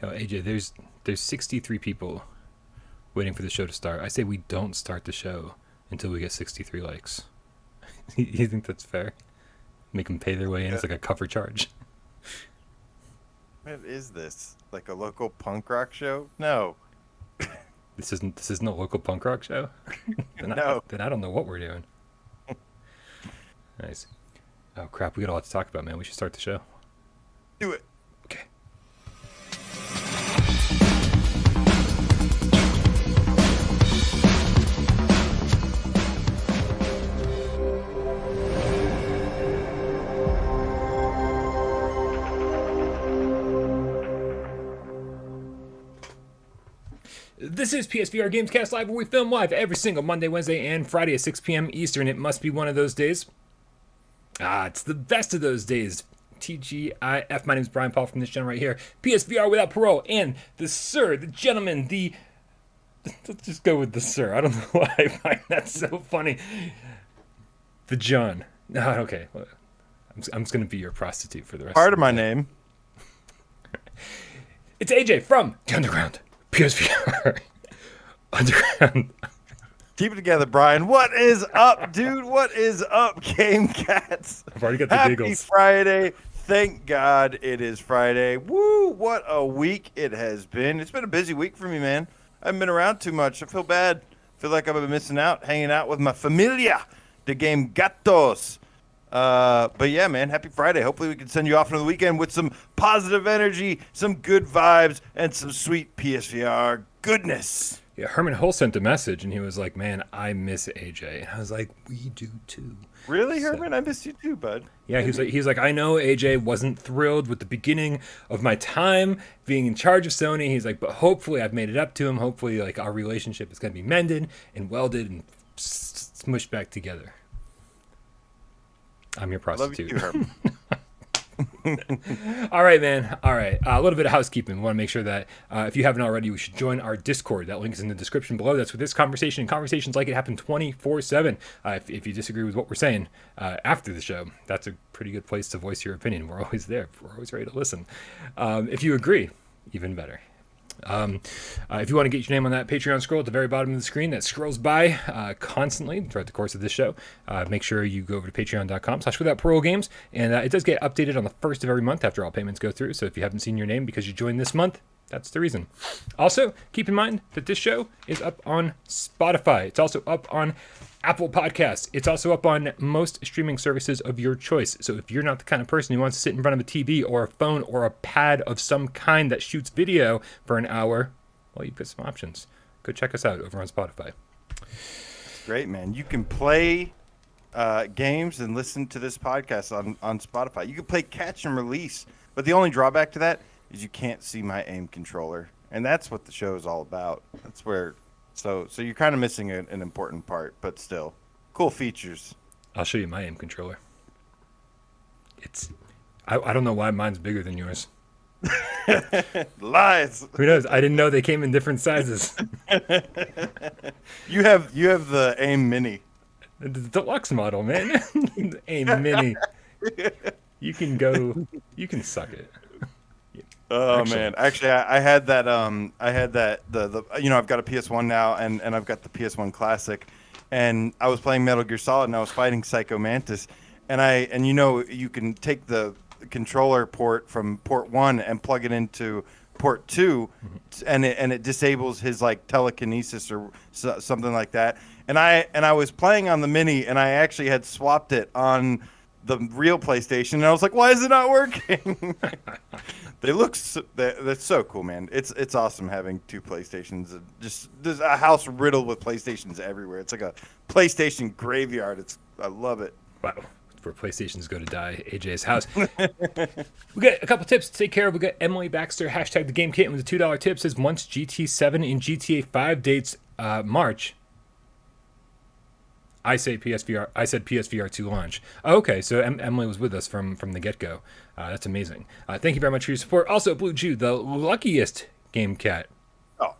AJ, there's 63 people waiting for the show to start. I say we don't start the show until we get 63 likes. You think that's fair? Make them pay their way in as like a cover charge. What is this? Like a local punk rock show? No. This isn't a local punk rock show? No. Then I don't know what we're doing. Nice. Oh crap, we got a lot to talk about, man. We should start the show. Do it. Okay. This is PSVR Gamescast Live, where we film live every single Monday, Wednesday, and Friday at 6 p.m. Eastern. It must be one of those days. It's the best of those days. TGIF. My name is Brian Paul from this channel right here. PSVR without parole. And the sir, the gentleman, let's just go with the sir. I don't know why I find that so funny. The John. No, okay. I'm just going to be your prostitute for the rest Part of of my day. name. It's AJ from the Underground. PSVR. Underground. Keep it together, Brian. What is up, dude? What is up, Game Cats? I've already got the Happy giggles. Friday. Thank God it is Friday. Woo, what a week it has been. It's been a busy week for me, man. I haven't been around too much. I feel bad. I feel like I've been missing out, hanging out with my familia, the game Gatos. But yeah, man, happy Friday. Hopefully we can send you off into the weekend with some positive energy, some good vibes, and some sweet PSVR goodness. Yeah, Herman Hull sent a message, and he was like, man, I miss AJ. And I was like, we do too. Really, Herman? I missed you too, bud. Yeah, he's like, I know AJ wasn't thrilled with the beginning of my time being in charge of Sony. He's like, but hopefully I've made it up to him. Hopefully, like, our relationship is going to be mended and welded and smushed back together. I'm your prostitute. Love you too, Herman. All right, man. All right. A little bit of housekeeping. We want to make sure that if you haven't already, we should join our Discord. That link is in the description below. That's where this conversation and conversations like it happen 24/7. If you disagree with what we're saying after the show, that's a pretty good place to voice your opinion. We're always there. We're always ready to listen. If you agree, even better. If you want to get your name on that Patreon scroll at the very bottom of the screen that scrolls by constantly throughout the course of this show, make sure you go over to patreon.com/withoutparolegames, and it does get updated on the first of every month after all payments go through. So if you haven't seen your name because you joined this month, that's the reason. Also, keep in mind that this show is up on Spotify. It's also up on Apple Podcasts. It's also up on most streaming services of your choice. So if you're not the kind of person who wants to sit in front of a TV or a phone or a pad of some kind that shoots video for an hour, well, you've got some options. Go check us out over on Spotify. Great, man. You can play games and listen to this podcast on Spotify. You can play catch and release, but the only drawback to that is you can't see my aim controller, and that's what the show is all about. That's where, so you're kind of missing an important part, but still, cool features. I'll show you my aim controller. I don't know why mine's bigger than yours. Lies. Who knows? I didn't know they came in different sizes. You have the aim mini. The deluxe model, man. Aim mini. You can suck it. Oh man, actually I had that the I've got a PS1 now and I've got the PS1 Classic, and I was playing Metal Gear Solid and I was fighting Psycho Mantis, and you can take the controller port from port 1 and plug it into port 2, and it disables his like telekinesis or something like that, and I was playing on the mini, and I actually had swapped it on the real PlayStation, and I was like, why is it not working? They look that's so cool, man. It's awesome having two PlayStations. Just there's a house riddled with PlayStations everywhere. It's like a PlayStation graveyard. I love it. Wow. Where PlayStations go to die, AJ's house. We got a couple tips to take care of. We got Emily Baxter, hashtag the Game Kit, with a $2 tip, says once GT7 and GTA 5 dates March, I said PSVR 2 launch. Oh, okay, so Emily was with us from the get-go. That's amazing. Thank you very much for your support. Also, Blue Jew, the luckiest game cat. Oh,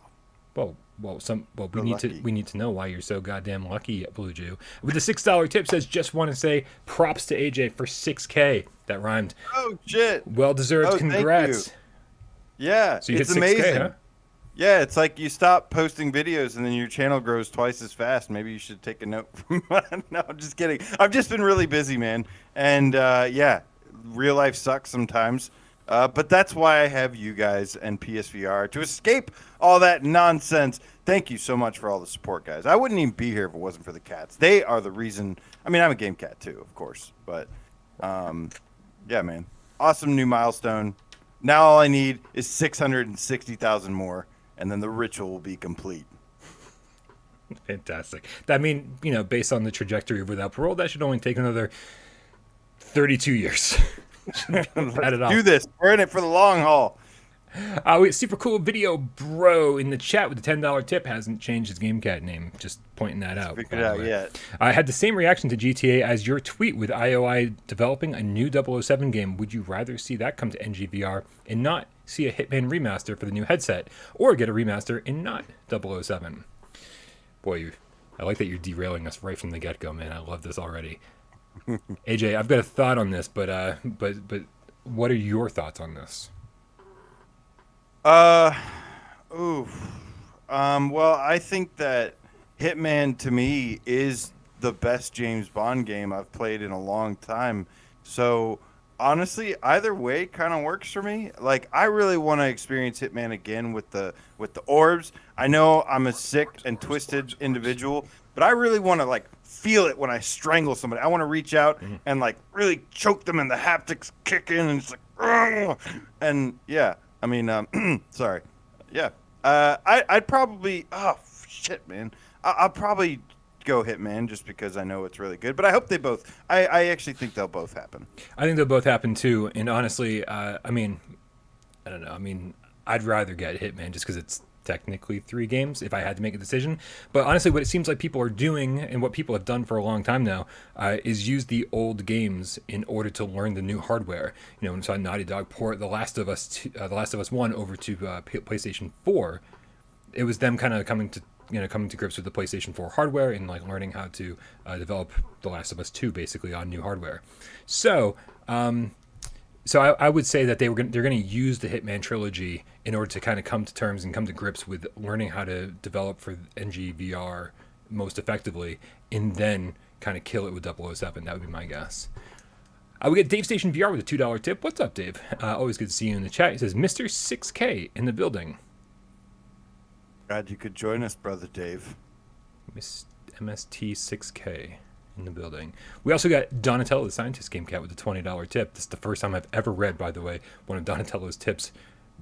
we need to know why you're so goddamn lucky, Blue Jew. With the $6 tip, says just want to say props to AJ for 6K. That rhymed. Oh shit. Well deserved. Congrats. Thank Yeah, So you it's hit 6K, amazing. huh? Yeah, it's like you stop posting videos and then your channel grows twice as fast. Maybe you should take a note from No, I'm just kidding. I've just been really busy, man. And yeah, real life sucks sometimes. But that's why I have you guys and PSVR to escape all that nonsense. Thank you so much for all the support, guys. I wouldn't even be here if it wasn't for the cats. They are the reason. I mean, I'm a game cat too, of course. But yeah, man. Awesome new milestone. Now all I need is 660,000 more, and then the ritual will be complete. Fantastic. I mean, based on the trajectory of Without Parole, that should only take another 32 years. Do this. We're in it for the long haul. Super cool video, bro, in the chat with the $10 tip hasn't changed his GameCat name. Just pointing that out. Figured it out yet. I had the same reaction to GTA as your tweet with IOI developing a new 007 game. Would you rather see that come to NGVR and not see a Hitman remaster for the new headset, or get a remaster and not 007? Boy, I like that you're derailing us right from the get-go, man. I love this already. AJ, I've got a thought on this, but what are your thoughts on this? Well, I think that Hitman to me is the best James Bond game I've played in a long time. So honestly, either way kind of works for me. Like, I really want to experience Hitman again with the orbs. I know I'm a sick and twisted individual, but I really want to like feel it when I strangle somebody. I want to reach out and like really choke them and the haptics kick in and it's like, ugh! And yeah. I mean, sorry. Yeah. I'd probably, oh, shit, man. I'll probably go Hitman just because I know it's really good. But I hope they both, I actually think they'll both happen. I think they'll both happen too. And honestly, I mean, I don't know. I mean, I'd rather get Hitman just because it's technically 3 games if I had to make a decision. But honestly, what it seems like people are doing, and what people have done for a long time now, is use the old games in order to learn the new hardware. When we saw Naughty Dog port The Last of Us 1 over to PlayStation 4, it was them kind of coming to grips with the PlayStation 4 hardware and like learning how to develop The Last of Us 2 basically on new hardware. So I would say that they're going to use the Hitman trilogy in order to kind of come to terms and come to grips with learning how to develop for NGVR most effectively, and then kind of kill it with 007. That would be my guess. We get Dave Station VR with a $2 tip. What's up, Dave? Always good to see you in the chat. He says, Mr. 6K in the building. Glad you could join us, brother Dave. MST 6K. In the building. We also got Donatello the Scientist GameCat with a $20 tip. This is the first time I've ever read, by the way, one of Donatello's tips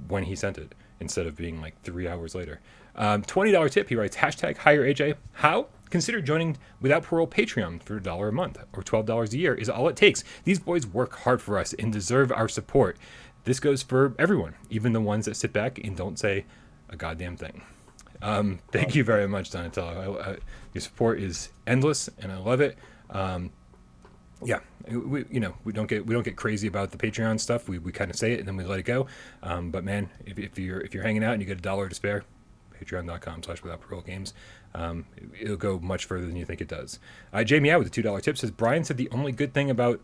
when he sent it, instead of being like 3 hours later. $20 tip, he writes, #hire AJ. How? Consider joining Without Parole Patreon for $1 a month or $12 a year is all it takes. These boys work hard for us and deserve our support. This goes for everyone, even the ones that sit back and don't say a goddamn thing. Thank you very much, Donatello. Your support is endless, and I love it. Yeah, we don't get crazy about the Patreon stuff. We kind of say it and then we let it go. But man, if you're hanging out and you get $1 to spare, patreon.com/withoutparolegames. It'll go much further than you think it does. Jamie out with a $2 tip says, Brian said the only good thing about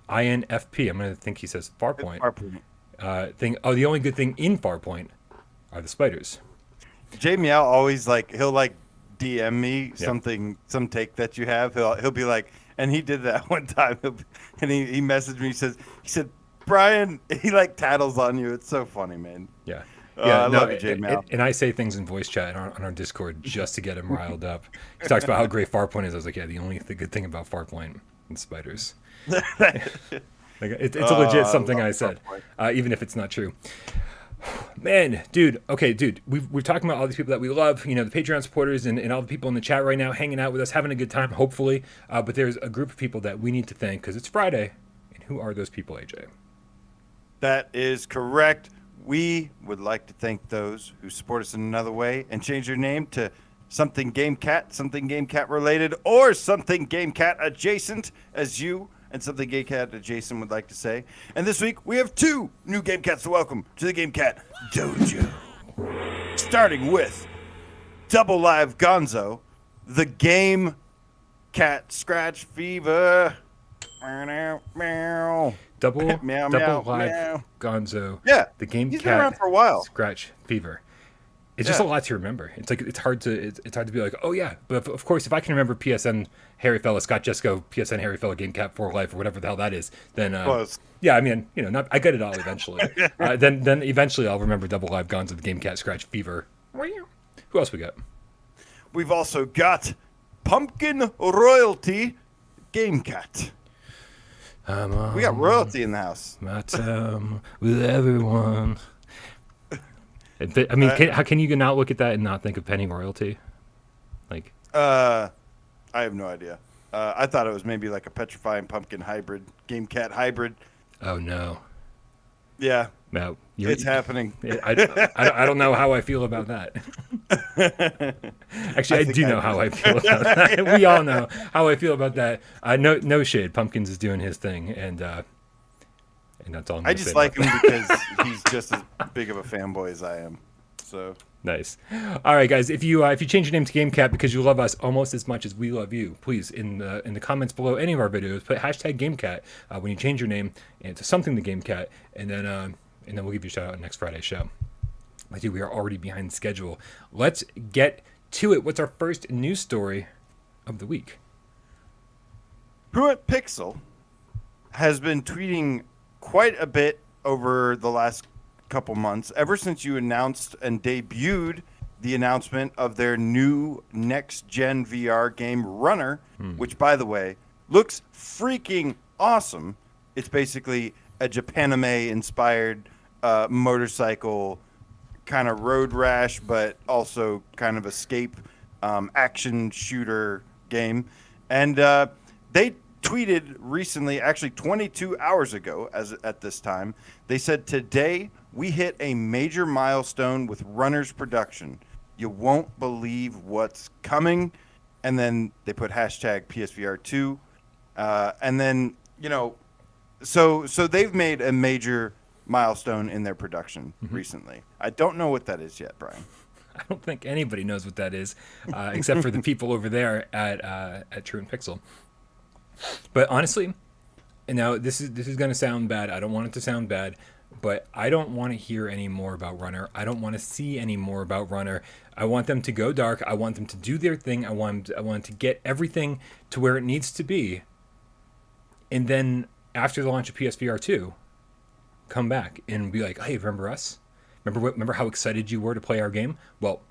INFP, I'm going to think he says Farpoint. The only good thing in Farpoint are the spiders. Jamie Al always he'll DM me something, some take that you have. He'll be like, and he did that one time. And he messaged me. He said, Brian, he tattles on you. It's so funny, man. Yeah. I love you, Jamie Al. And I say things in voice chat on our Discord just to get him riled up. He talks about how great Farpoint is. I was like, yeah, the only good thing about Farpoint is spiders. It's a legit something I said, even if it's not true. Man, dude. Okay, dude. We're talking about all these people that we love. The Patreon supporters and all the people in the chat right now hanging out with us, having a good time, hopefully. But there's a group of people that we need to thank because it's Friday. And who are those people, AJ? That is correct. We would like to thank those who support us in another way and change their name to something Gamecat, something Gamecat related, or something Gamecat adjacent, as you and something Gamecat adjacent would like to say. And this week, we have 2 new Gamecats to welcome to the Gamecat Dojo. Starting with Double Live Gonzo, the Game Cat Scratch Fever. Meow. Double Meow, Double meow, Live meow. Gonzo. Yeah, The he's been around Gamecat for a while. Scratch Fever. It's just a lot to remember. It's like it's hard to be like, oh yeah, but of course if I can remember PSN Harry Fella, Scott Jesco, PSN Harry Fella, Gamecat for Life, or whatever the hell that is, then Close. yeah, I mean, not I get it all eventually. Then eventually I'll remember Double Live Gonzo, the Gamecat Scratch Fever. Who else we got? We've also got Pumpkin Royalty Gamecat. We got royalty in the house. My time with everyone. I mean, how can you not look at that and not think of Penny Royalty? Like, I have no idea. I thought it was maybe like a petrifying pumpkin hybrid, Gamecat hybrid. oh no, Yeah, no, it's happening. I don't know how I feel about that. Actually, I do know how I feel about that. We all know how I feel about that. No shade. Pumpkins is doing his thing, and that's all. I just like him because he's just as big of a fanboy as I am. So nice. All right, guys. If you change your name to GameCat because you love us almost as much as we love you, please in the comments below any of our videos put hashtag GameCat when you change your name into something to GameCat, and then we'll give you a shout out on next Friday's show. I see we are already behind schedule. Let's get to it. What's our first news story of the week? Pruitt Pixel has been tweeting quite a bit over the last couple months, ever since you announced and debuted the announcement of their new next-gen VR game, Runner, which, by the way, looks freaking awesome. It's basically a Japanime-inspired motorcycle kind of road rash, but also kind of escape action shooter game. And they tweeted recently, actually 22 hours ago at this time, they said, "Today we hit a major milestone with Runner's production. You won't believe what's coming." And then they put hashtag PSVR2. And then, so they've made a major milestone in their production recently. I don't know what that is yet, Brian. I don't think anybody knows what that is, except for the people over there at True and Pixel. But honestly, this is going to sound bad. I don't want it to sound bad, but I don't want to hear any more about Runner. I don't want to see any more about Runner. I want them to go dark. I want them to do their thing. I want to get everything to where it needs to be. And then after the launch of PSVR 2, come back and be like, "Hey, remember us? Remember how excited you were to play our game? Well,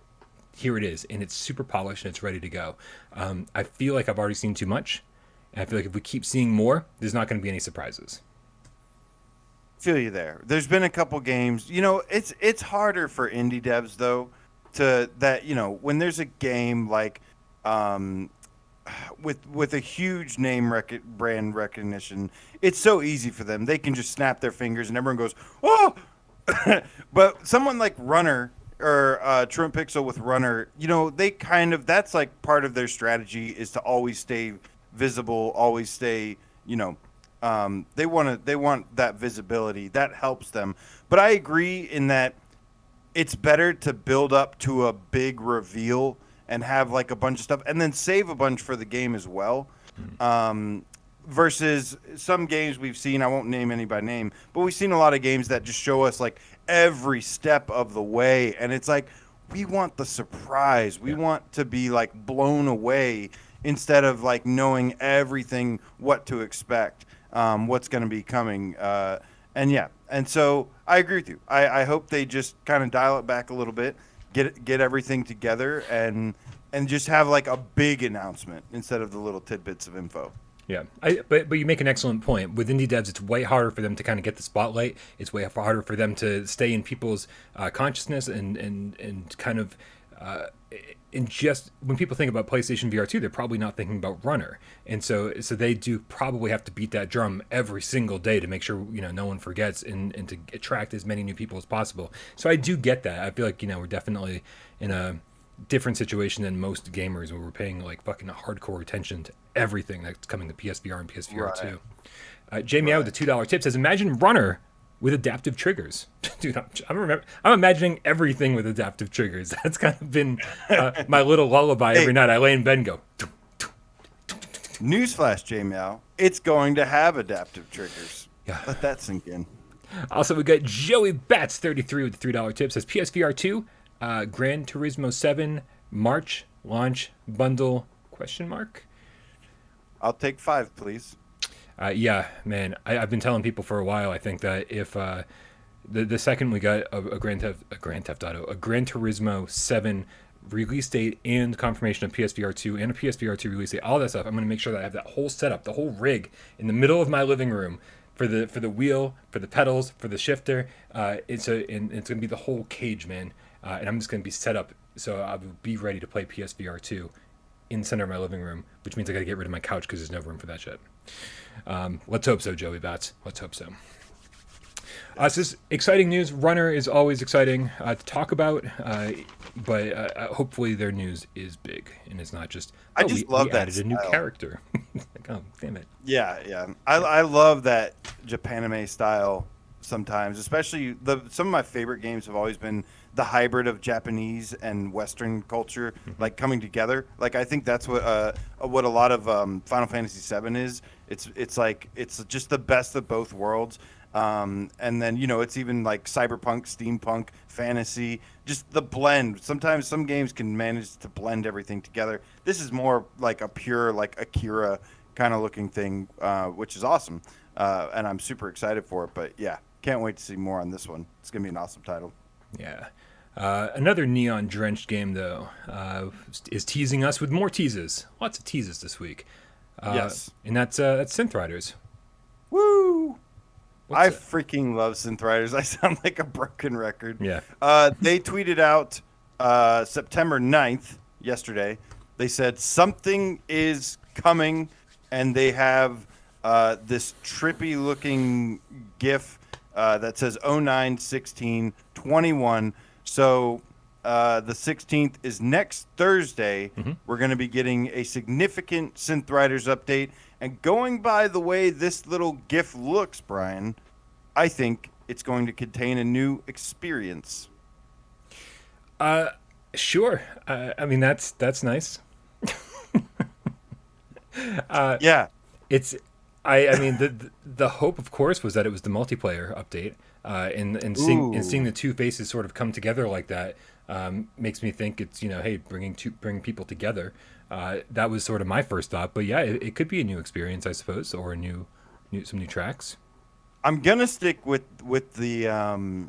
here it is, and it's super polished and it's ready to go." I feel like I've already seen too much, and I feel like if we keep seeing more, there's not going to be any surprises. Feel you there. There's been a couple games. It's harder for indie devs though when there's a game like with a huge name brand recognition, it's so easy for them. They can just snap their fingers and everyone goes, "Oh!" But someone like Runner or True and Pixel with Runner, that's like part of their strategy is to always stay visible, always stay, they want that visibility. That helps them. But I agree in that it's better to build up to a big reveal and have like a bunch of stuff and then save a bunch for the game as well. Versus some games we've seen, I won't name any by name, but we've seen a lot of games that just show us like every step of the way. And it's like, we want the surprise. We want to be like blown away instead of like knowing everything, what to expect, what's going to be coming. And so I agree with you. I hope they just kind of dial it back a little bit, get everything together and just have like a big announcement instead of the little tidbits of info. Yeah, but you make an excellent point. With indie devs, it's way harder for them to kind of get the spotlight. It's way harder for them to stay in people's consciousness and kind of and just when people think about PlayStation VR 2, they're probably not thinking about Runner, and so they do probably have to beat that drum every single day to make sure no one forgets and to attract as many new people as possible. So I do get that. I feel like we're definitely in a different situation than most gamers where we're paying like fucking hardcore attention to everything that's coming to PSVR and PSVR 2. Jamie out with the $2 tip says, "Imagine Runner with adaptive triggers." Dude, I'm imagining everything with adaptive triggers. That's kind of been my little lullaby every night. I lay in bed and go. Newsflash, J-Meow. it's going to have adaptive triggers. Yeah. Let that sink in. Also, we got Joey Bats 33 with the $3 tip. Says PSVR2, Gran Turismo 7 March launch bundle question mark. I'll take 5, please. Yeah, man. I've been telling people for a while. I think that if the second we got a Gran Turismo 7 release date and confirmation of PSVR2 and a PSVR2 release date, all that stuff, I'm going to make sure that I have that whole setup, the whole rig in the middle of my living room for the wheel, for the pedals, for the shifter. It's going to be the whole cage, man. And I'm just going to be set up so I will be ready to play PSVR2 in the center of my living room, which means I got to get rid of my couch because there's no room for that shit. Let's hope so, Joey Bats. Let's hope so. This is exciting news. Runner is always exciting to talk about, but hopefully their news is big and it's not just. I just love that added a new character. Like, oh, damn it. Yeah. I love that Japanime style sometimes, especially some of my favorite games have always been the hybrid of Japanese and Western culture, like coming together. Like I think that's what a lot of Final Fantasy VII is. It's like it's just the best of both worlds. And then, it's even like cyberpunk, steampunk, fantasy, just the blend. Sometimes some games can manage to blend everything together. This is more like a pure, like Akira kind of looking thing, which is awesome. And I'm super excited for it. But yeah, can't wait to see more on this one. It's going to be an awesome title. Yeah. Another neon-drenched game, though, is teasing us with more teases. Lots of teases this week. Yes. And that's Synth Riders. Woo! I freaking love Synth Riders. I sound like a broken record. Yeah. They tweeted out September 9th, yesterday. They said something is coming, and they have this trippy-looking GIF that says 09/16/21. So the 16th is next Thursday. Mm-hmm. We're going to be getting a significant Synth Riders update. And going by the way this little GIF looks, Brian, I think it's going to contain a new experience. Sure. I mean, that's nice. Yeah. It's. I mean, the hope, of course, was that it was the multiplayer update, and seeing the two faces sort of come together like that makes me think it's hey, bring people together. That was sort of my first thought, but yeah, it could be a new experience, I suppose, or some new tracks. I'm gonna stick with the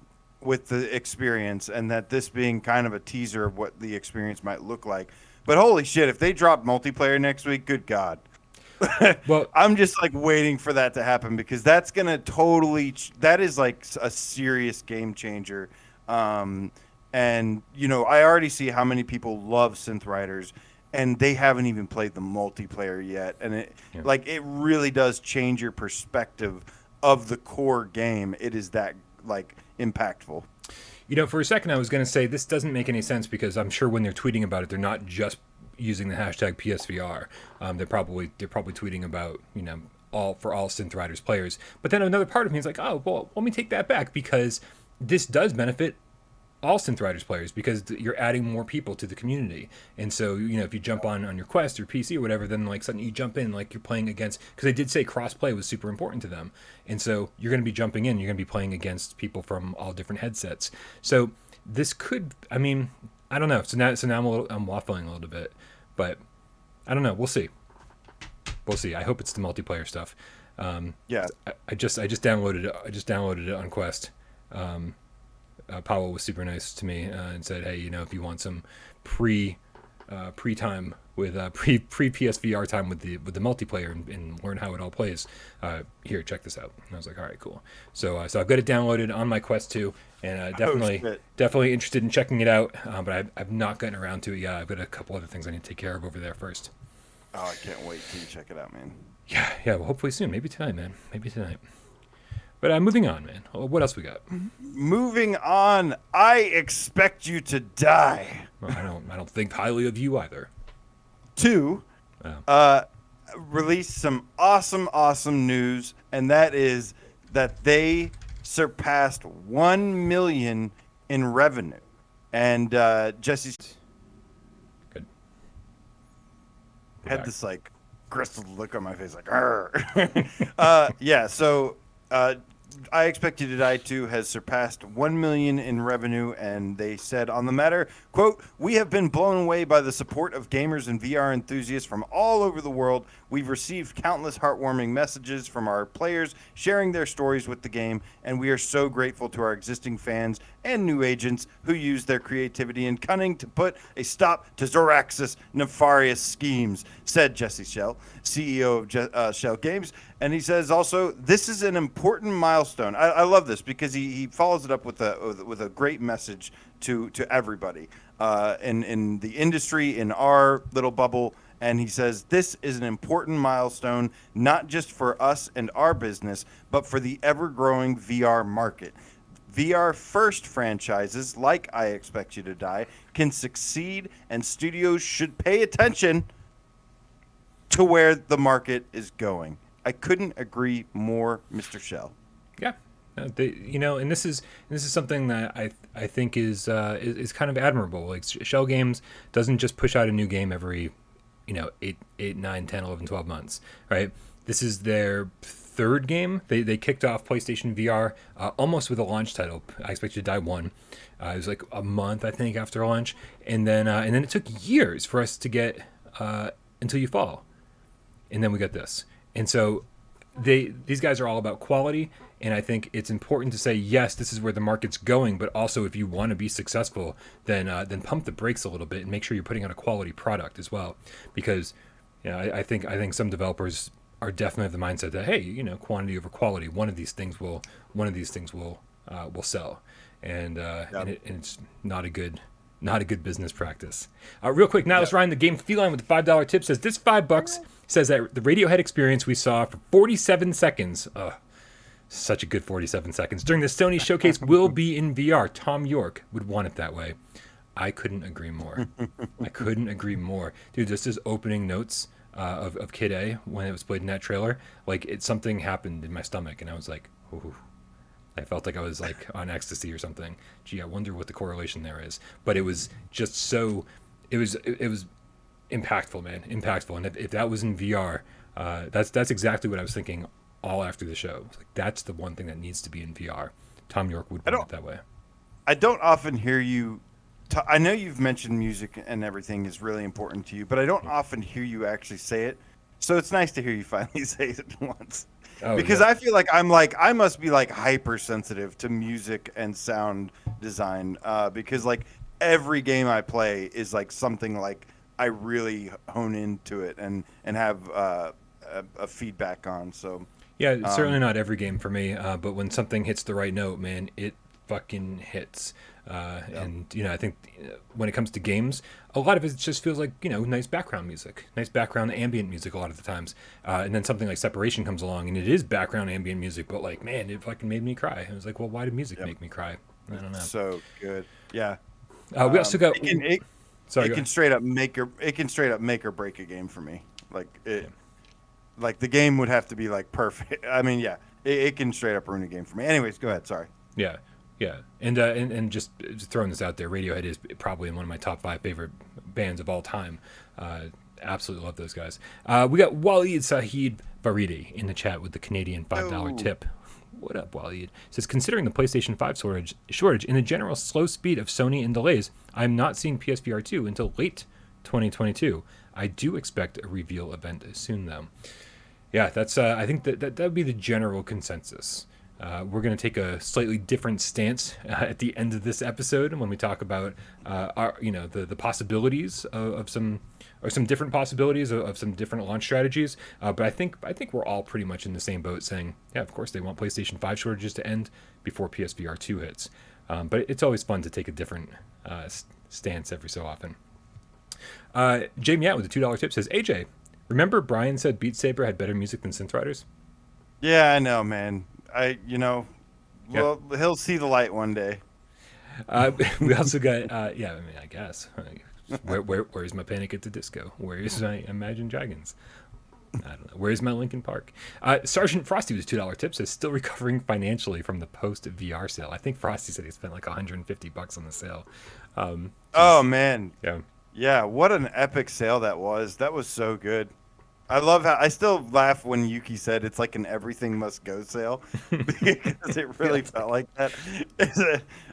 experience, and that this being kind of a teaser of what the experience might look like. But holy shit, if they drop multiplayer next week, good God. Well, I'm just like waiting for that to happen, because that's gonna that is like a serious game changer. And I already see how many people love Synth Riders, and they haven't even played the multiplayer yet, and it really does change your perspective of the core game. It is that impactful. For a second I was going to say this doesn't make any sense, because I'm sure when they're tweeting about it, they're not just using the hashtag PSVR. They're probably tweeting about all Synth Riders players. But then another part of me is like, oh well, let me take that back, because this does benefit all Synth Riders players, because you're adding more people to the community. And so if you jump on your Quest or PC or whatever, then suddenly you jump in, you're playing against, because they did say cross-play was super important to them, and so you're going to be jumping in, you're going to be playing against people from all different headsets. So this could, I don't know. So now I'm waffling a little bit, but I don't know. We'll see. I hope it's the multiplayer stuff. Yeah. I just downloaded it on Quest. Parole was super nice to me and said, hey, if you want some pre time with pre PSVR time with the multiplayer and learn how it all plays, here, check this out. And I was like, all right, cool. So I've got it downloaded on my Quest 2, and definitely interested in checking it out. But I've not gotten around to it yet. I've got a couple other things I need to take care of over there first. Oh, I can't wait till you check it out, man. Yeah. Well, hopefully soon. Maybe tonight, man. But moving on, man. What else we got? Moving on. I expect you to die. Well, I don't think highly of you either. 2 released some awesome news, and that is that they surpassed 1 million in revenue. And Jesse's good. had this Crystal look on my face like, yeah. So, I Expect You to Die 2 has surpassed 1 million in revenue, and they said on the matter, quote, "We have been blown away by the support of gamers and VR enthusiasts from all over the world. We've received countless heartwarming messages from our players sharing their stories with the game, and we are so grateful to our existing fans and new agents who use their creativity and cunning to put a stop to Zorax's nefarious schemes," said Jesse Schell, CEO of Schell Games. And he says also, "This is an important milestone." I love this because he follows it up with a great message to everybody in the industry, in our little bubble. And he says, "This is an important milestone, not just for us and our business, but for the ever-growing VR market. VR first franchises like I Expect You to Die can succeed, and studios should pay attention to where the market is going." I couldn't agree more, Mr. Schell. Yeah. And this is something that I think is kind of admirable. Like, Shell Games doesn't just push out a new game every 8, 9, 10, 11, 12 months, right? This is their third game. They kicked off PlayStation VR almost with a launch title, I Expect You to Die 1. It was like a month, I think, after launch, and then it took years for us to get Until You Fall, and then we got this. And so these guys are all about quality, and I think it's important to say, yes, this is where the market's going, but also if you want to be successful, then pump the brakes a little bit and make sure you're putting out a quality product as well. Because I think some developers are definitely of the mindset that, hey, quantity over quality. One of these things will sell, and it's not a good business practice. Real quick, now let's Ryan the Game Feline with the $5 tip says this $5 says that the Radiohead Experience we saw for 47 seconds. Such a good 47 seconds during the Sony showcase will be in VR. Tom York would want it that way. I couldn't agree more. Dude, just his opening notes of Kid A when it was played in that trailer, like something happened in my stomach, and I was like, ooh. I felt like I was like on ecstasy or something. Gee, I wonder what the correlation there is. But it was just so, it was impactful, man, impactful. And if that was in VR, that's exactly what I was thinking all after the show. It's like, that's the one thing that needs to be in VR. Tom York would want it that way. I don't often hear you. I know you've mentioned music and everything is really important to you, but I don't often hear you actually say it. So it's nice to hear you finally say it once. Because I feel like I must be like hypersensitive to music and sound design because like every game I play is like something like I really hone into it and have a feedback on. So yeah, it's certainly not every game for me, but when something hits the right note, man, it fucking hits. And I think when it comes to games, a lot of it just feels like nice background music, nice background ambient music a lot of the times, and then something like Separation comes along and it is background ambient music, but like, man, it fucking made me cry. I was like, well, why did music make me cry? I don't know. So good. Yeah. We also got it can straight up make or break a game for me. Like it like the game would have to be like perfect. I mean, yeah, it can straight up ruin a game for me. Anyways, go ahead. Sorry. Yeah. Yeah, and just throwing this out there, Radiohead is probably one of my top 5 favorite bands of all time. Absolutely love those guys. We got Waleed Sahid Faridi in the chat with the Canadian $5 tip. What up, Waleed? Says, considering the PlayStation 5 shortage and the general slow speed of Sony and delays, I'm not seeing PSVR 2 until late 2022. I do expect a reveal event soon, though. Yeah, that's I think that would be the general consensus. We're going to take a slightly different stance at the end of this episode when we talk about the possibilities of some different possibilities of some different launch strategies. But I think we're all pretty much in the same boat, saying, yeah, of course they want PlayStation 5 shortages to end before PSVR 2 hits. But it's always fun to take a different stance every so often. Jamie Out with the $2 tip says, AJ, remember Brian said Beat Saber had better music than Synth Riders? Yeah, I know, man. Well, he'll see the light one day. We also got, I guess. Where's my Panic at the Disco? Where's my Imagine Dragons? I don't know. Where's my Linkin Park? Sergeant Frosty with a $2 tip says, still recovering financially from the post-VR sale. I think Frosty said he spent like $150 on the sale. Oh, man. Yeah. Yeah, what an epic sale that was. That was so good. I love how I still laugh when Yuki said it's like an everything must go sale because it really felt like that.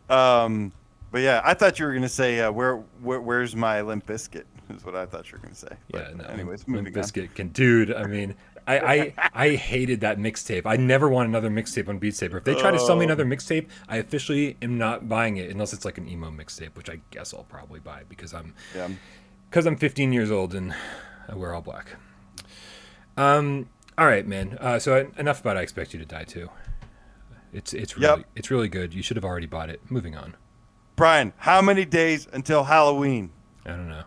But yeah, I thought you were gonna say where's my Limp Bizkit is what I thought you were gonna say. Yeah, But no. anyways, Limp moving on. Bizkit can, dude. I mean, I hated that mixtape. I never want another mixtape on Beat Saber. If they try to sell me another mixtape, I officially am not buying it unless it's like an emo mixtape, which I guess I'll probably buy because I'm 15 years old and I wear all black. All right, man. So enough about I Expect You to Die Too. It's really good. You should have already bought it. Moving on. Brian, how many days until Halloween? I don't know.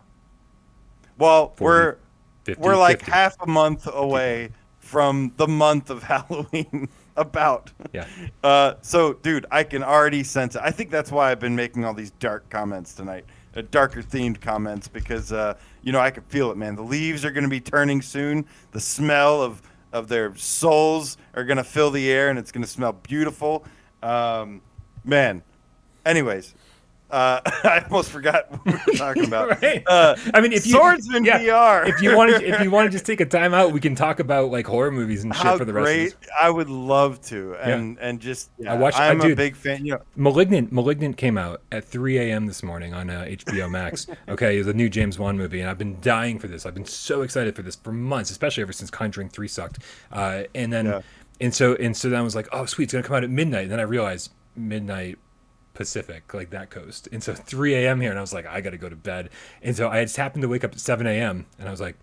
Well, 40, 50, we're like 50. half a month away from the month of Halloween. About. Yeah. So, dude, I can already sense it. I think that's why I've been making all these dark comments tonight, darker themed comments, because I can feel it, man. The leaves are going to be turning soon. The smell of their souls are going to fill the air, and it's going to smell beautiful. Man. Anyways. I almost forgot what we were talking about. Right. I mean, Swordsman VR. if you want to just take a time out, we can talk about like horror movies and shit for the rest of this. I would love to, and just I'm a big fan. Malignant came out at 3 a.m. this morning on HBO Max. Okay, the new James Wan movie, and I've been dying for this. I've been so excited for this for months, especially ever since Conjuring 3 sucked. And so then I was like, oh sweet, it's gonna come out at midnight. And then I realized midnight Pacific, like that coast. And so 3 a.m. here, and I was like, I gotta go to bed. And so I just happened to wake up at 7 a.m. and I was like,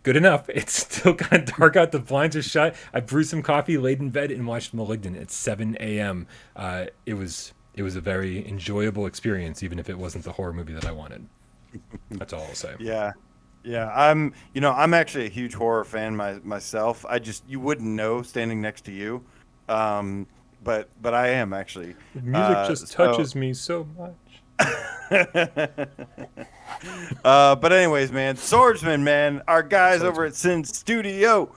good enough. It's still kind of dark out. The blinds are shut. I brewed some coffee, laid in bed, and watched Malignant at 7 a.m. It was a very enjoyable experience, even if it wasn't the horror movie that I wanted. That's all I'll say. Yeah. I'm actually a huge horror fan myself. You wouldn't know standing next to you. But I am actually. The music just touches me so much. But anyways, man, Swordsman, man, our guys over at Synth Studio,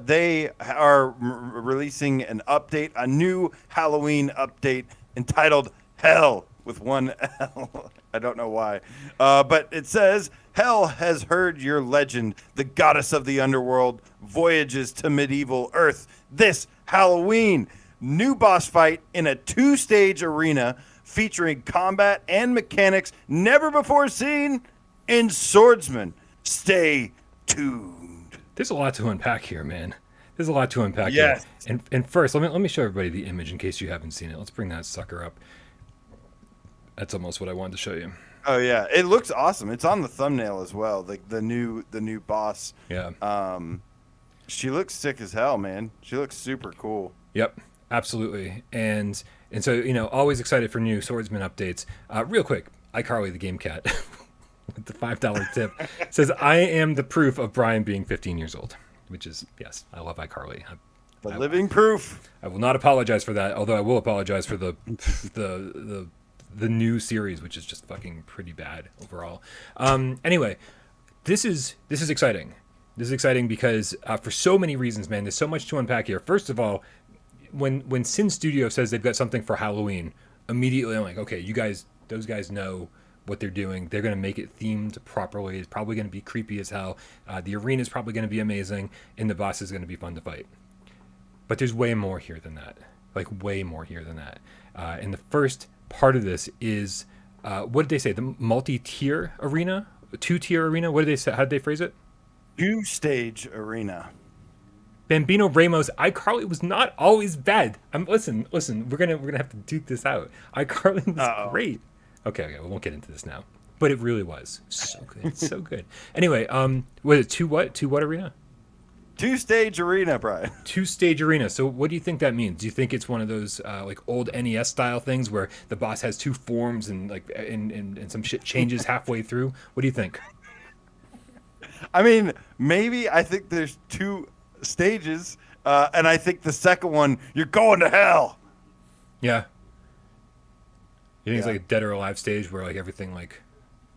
they are releasing an update, a new Halloween update entitled Hell with one L. I don't know why, but it says Hell has heard your legend. The goddess of the underworld voyages to medieval Earth this Halloween. New boss fight in a 2-stage arena featuring combat and mechanics never before seen in Swordsman. Stay tuned. There's a lot to unpack here, man. There's a lot to unpack yes. here. And first, let me show everybody the image in case you haven't seen it. Let's bring that sucker up. That's almost what I wanted to show you. Oh yeah, it looks awesome. It's on the thumbnail as well. The new boss. Yeah. She looks sick as hell, man. She looks super cool. Yep. Absolutely. And so, always excited for new Swordsman updates. Real quick, iCarly the Game Cat with the $5 tip says, I am the proof of Brian being 15 years old, which is, yes, I love iCarly. Living proof. I will not apologize for that, although I will apologize for the new series, which is just fucking pretty bad overall. Anyway, this is exciting. This is exciting because for so many reasons, man, there's so much to unpack here. First of all, when Synth Studio says they've got something for Halloween, immediately I'm like, okay, those guys know what they're doing. They're going to make it themed properly. It's probably going to be creepy as hell. The arena is probably going to be amazing, and the boss is going to be fun to fight. But there's way more here than that. Like, way more here than that. And the first part of this is, what did they say? The multi-tier arena? 2-tier arena? What did they say? How did they phrase it? 2-stage arena. Bambino Ramos, iCarly was not always bad. Listen, we're gonna have to duke this out. iCarly was great. Okay, we won't get into this now. But it really was so good. It's so good. Anyway, was it 2 what arena? 2-stage arena, Brian. 2-stage arena. So what do you think that means? Do you think it's one of those like old NES style things where the boss has 2 forms and like and some shit changes halfway through? What do you think? I mean, maybe. I think there's 2 stages, and I think the second one, you're going to hell. Yeah. You think it's like a Dead or Alive stage where like everything like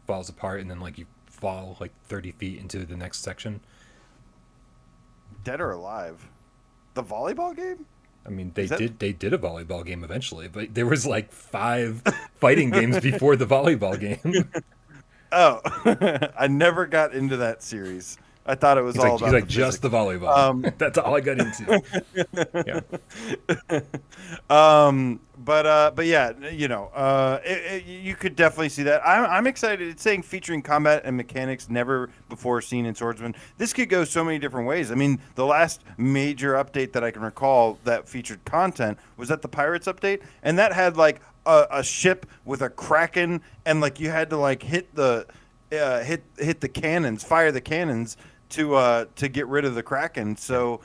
falls apart and then like you fall like 30 feet into the next section? Dead or Alive? The volleyball game? I mean, they did a volleyball game eventually, but there was like 5 fighting games before the volleyball game. Oh, I never got into that series. I thought it was He's all like, about he's like the just physics. the volleyball. That's all I got into. Yeah. But yeah, you could definitely see that. I'm excited. It's saying featuring combat and mechanics never before seen in Swordsman. This could go so many different ways. I mean, the last major update that I can recall that featured content was at the Pirates update, and that had like a ship with a kraken, and like you had to like hit the cannons, fire the cannons to get rid of the kraken. So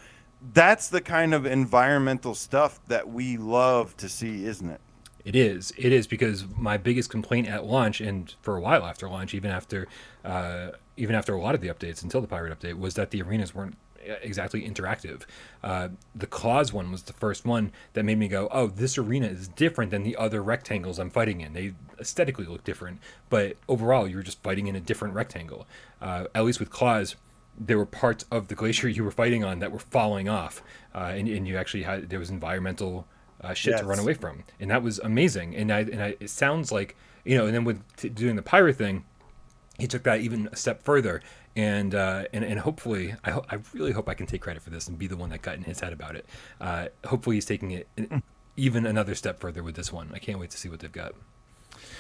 that's the kind of environmental stuff that we love to see, isn't it? It is. It is, because my biggest complaint at launch, and for a while after launch, even after a lot of the updates until the pirate update, was that the arenas weren't exactly interactive. The claws one was the first one that made me go, "Oh, this arena is different than the other rectangles I'm fighting in. They aesthetically look different, but overall, you're just fighting in a different rectangle." At least with claws, there were parts of the glacier you were fighting on that were falling off, and you actually there was environmental shit to run away from, and that was amazing. And it sounds like, and then with doing the pirate thing, he took that even a step further, and hopefully, I really hope I can take credit for this and be the one that got in his head about it. Hopefully, he's taking it even another step further with this one. I can't wait to see what they've got.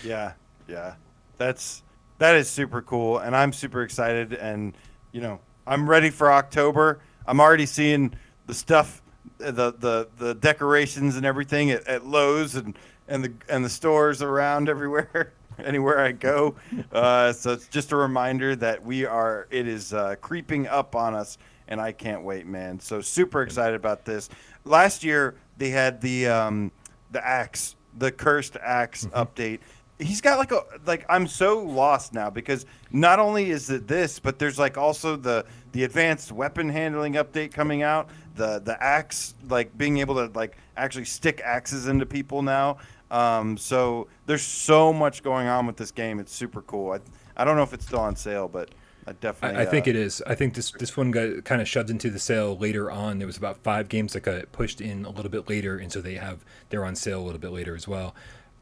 Yeah, that is super cool, and I'm super excited, and I'm ready for October. I'm already seeing the stuff, the decorations and everything at Lowe's and the stores around everywhere, anywhere I go. So it's just a reminder that it is creeping up on us, and I can't wait, man. So super excited about this. Last year they had the axe, the cursed axe update. He's got I'm so lost now, because not only is it this, but there's like also the advanced weapon handling update coming out, the axe, like being able to like actually stick axes into people now. So there's so much going on with this game. It's super cool. I don't know if it's still on sale, but I definitely I think it is. I think this one got kind of shoved into the sale later on. There was about 5 games that got pushed in a little bit later, and so they're on sale a little bit later as well.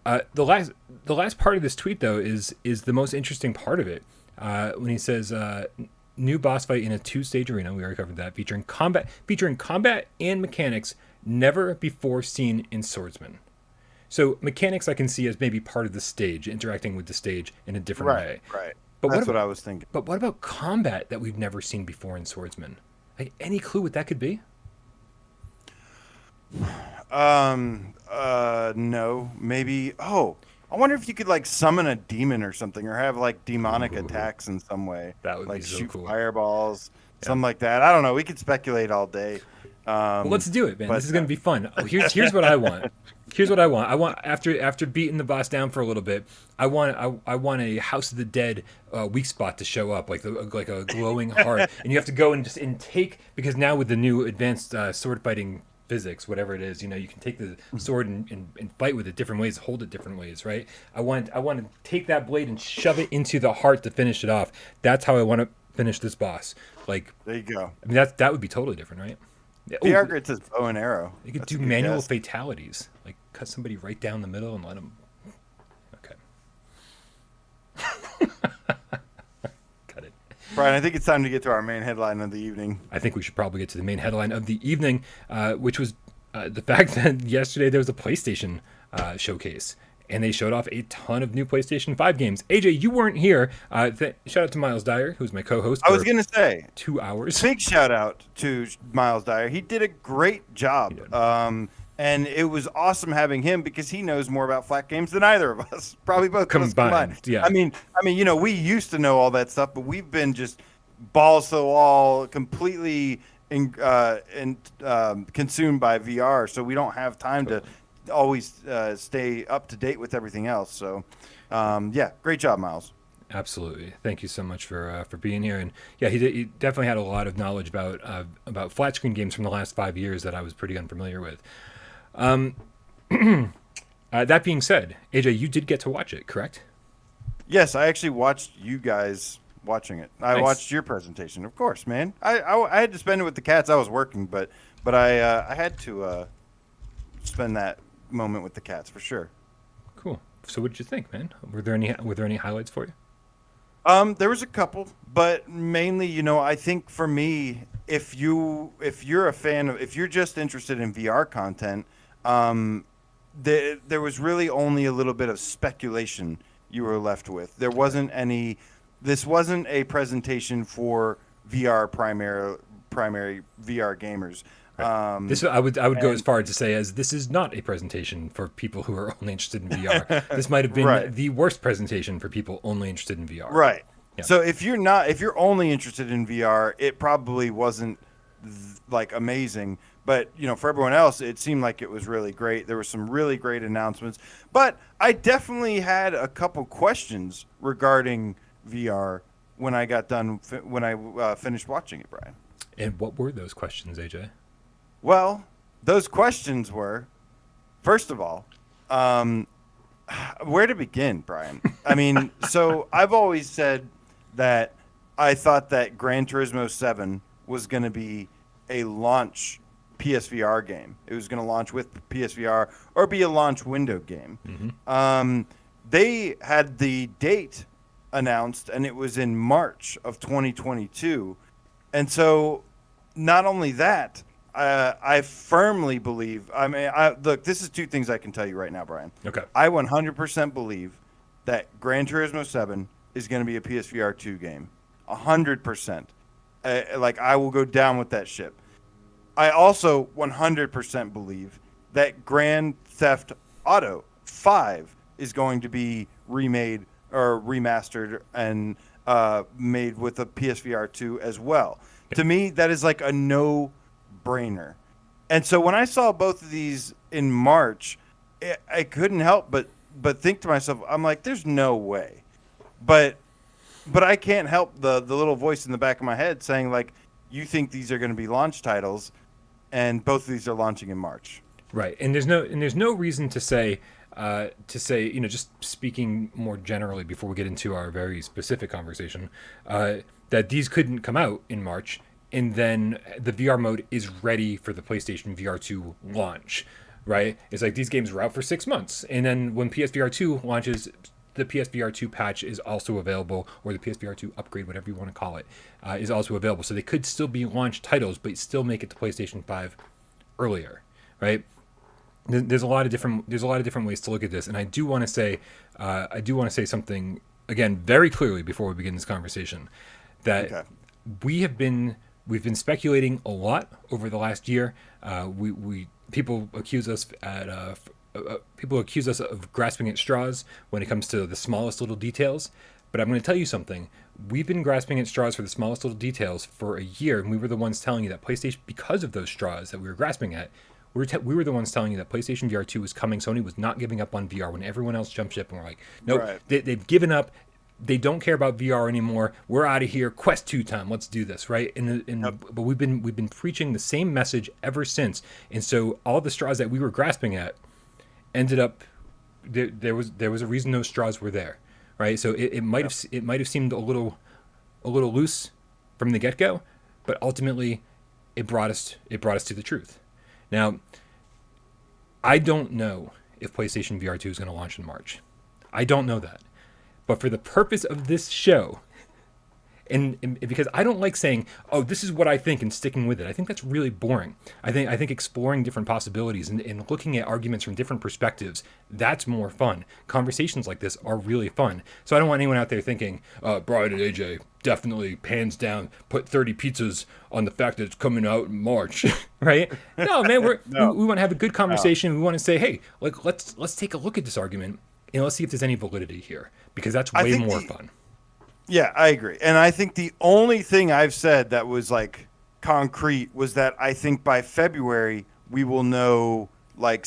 The last part of this tweet, though, is the most interesting part of it. When he says new boss fight in a 2-stage arena, we already covered that, featuring combat and mechanics never before seen in Swordsman. So mechanics I can see as maybe part of the stage, interacting with the stage in a different way. Right. But that's what I was thinking. But what about combat that we've never seen before in Swordsman? Like, any clue what that could be? No, maybe. Oh, I wonder if you could like summon a demon or something, or have like demonic attacks in some way. That would like be so shoot cool. Fireballs, something like that. I don't know. We could speculate all day. Well, let's do it, man. This is gonna be fun. Oh, here's what I want. Here's what I want. I want, after beating the boss down for a little bit, I want a House of the Dead weak spot to show up, like a glowing heart, and you have to go and just take, because now with the new advanced sword fighting physics, whatever it is, you can take the sword and fight with it different ways, hold it different ways, right? I want to take that blade and shove it into the heart to finish it off. That's how I want to finish this boss. Like, there you go. I mean, that would be totally different, right? VR Grid says bow and arrow. You could do manual fatalities, like cut somebody right down the middle and let them. Okay. Cut it. Brian, I think it's time to get to our main headline of the evening. I think we should probably get to the main headline of the evening, which was the fact that yesterday there was a PlayStation showcase, and they showed off a ton of new PlayStation 5 games. AJ, you weren't here. Shout out to Miles Dyer, who's my co-host. I was going to say 2 hours. Big shout out to Miles Dyer. He did a great job. And it was awesome having him, because he knows more about flat games than either of us. Probably both combined. Yeah. I mean, we used to know all that stuff, but we've been just balls to the wall, completely consumed by VR, so we don't have time to always stay up to date with everything else. So, great job, Miles. Absolutely. Thank you so much for being here. And yeah, he definitely had a lot of knowledge about flat screen games from the last 5 years that I was pretty unfamiliar with. That being said, AJ, you did get to watch it, correct? Yes, I actually watched you guys watching it. I watched your presentation, of course, man. I had to spend it with the cats. I was working, but I had to spend that moment with the cats for sure. Cool. So what did you think, man? Were there any highlights for you? There was a couple, but mainly, I think for me, if you're a fan of, if you're just interested in VR content, there was really only a little bit of speculation you were left with. There wasn't any. This wasn't a presentation for VR primary VR gamers. Right. This I would go as far as to say as this is not a presentation for people who are only interested in VR. This might have been the worst presentation for people only interested in VR. Right. Yeah. So if you're only interested in VR, it probably wasn't like amazing. But for everyone else, it seemed like it was really great. There were some really great announcements. But I definitely had a couple questions regarding VR when I got done when I finished watching it, Brian. And what were those questions, AJ? Well, those questions were, first of all, where to begin, Brian? I mean, so I've always said that I thought that Gran Turismo 7 was going to be a launch PSVR game. It was going to launch with PSVR or be a launch window game. Mm-hmm. They had the date announced, and it was in March of 2022. And so not only that, I firmly believe, look, this is two things I can tell you right now, Brian. Okay. I 100% believe that Gran Turismo 7 is going to be a PSVR 2 game. 100%. I will go down with that ship. I also 100% believe that Grand Theft Auto 5 is going to be remade or remastered and made with a PSVR 2 as well. To me, that is like a no-brainer. And so when I saw both of these in March, I couldn't help but think to myself, I'm like, there's no way. But I can't help the little voice in the back of my head saying, like, you think these are going to be launch titles, and both of these are launching in March. Right, and there's no reason to say, just speaking more generally before we get into our very specific conversation, that these couldn't come out in March, and then the VR mode is ready for the PlayStation VR 2 launch, right? It's like these games were out for 6 months, and then when PSVR 2 launches, the PSVR 2 patch is also available, or the PSVR 2 upgrade, whatever you want to call it, is also available. So they could still be launch titles, but still make it to PlayStation 5 earlier, right? There's a lot of different ways to look at this, and I do want to say something again very clearly before we begin this conversation, that we've been speculating a lot over the last year. People accuse us of grasping at straws when it comes to the smallest little details. But I'm going to tell you something. We've been grasping at straws for the smallest little details for a year, and we were the ones telling you that PlayStation, because of those straws that we were grasping at, we were the ones telling you that PlayStation VR 2 was coming. Sony was not giving up on VR when everyone else jumped ship, and we're like, nope, right. They've given up. They don't care about VR anymore. We're out of here. Quest 2 time. Let's do this, right? But we've been preaching the same message ever since. And so all the straws that we were grasping at ended up there was a reason those straws were there, right? So it might have seemed a little loose from the get-go, but ultimately it brought us to the truth. Now, I don't know if PlayStation VR 2 is going to launch in March. I don't know that. But for the purpose of this show, and because I don't like saying, oh, this is what I think and sticking with it. I think that's really boring. I think exploring different possibilities and looking at arguments from different perspectives, that's more fun. Conversations like this are really fun. So I don't want anyone out there thinking, Brian and AJ definitely hands down put 30 pizzas on the fact that it's coming out in March, right? No, man, we want to have a good conversation. No. We want to say, hey, like let's take a look at this argument and let's see if there's any validity here, because that's way more fun. Yeah, I agree. And I think the only thing I've said that was like concrete was that I think by February we will know like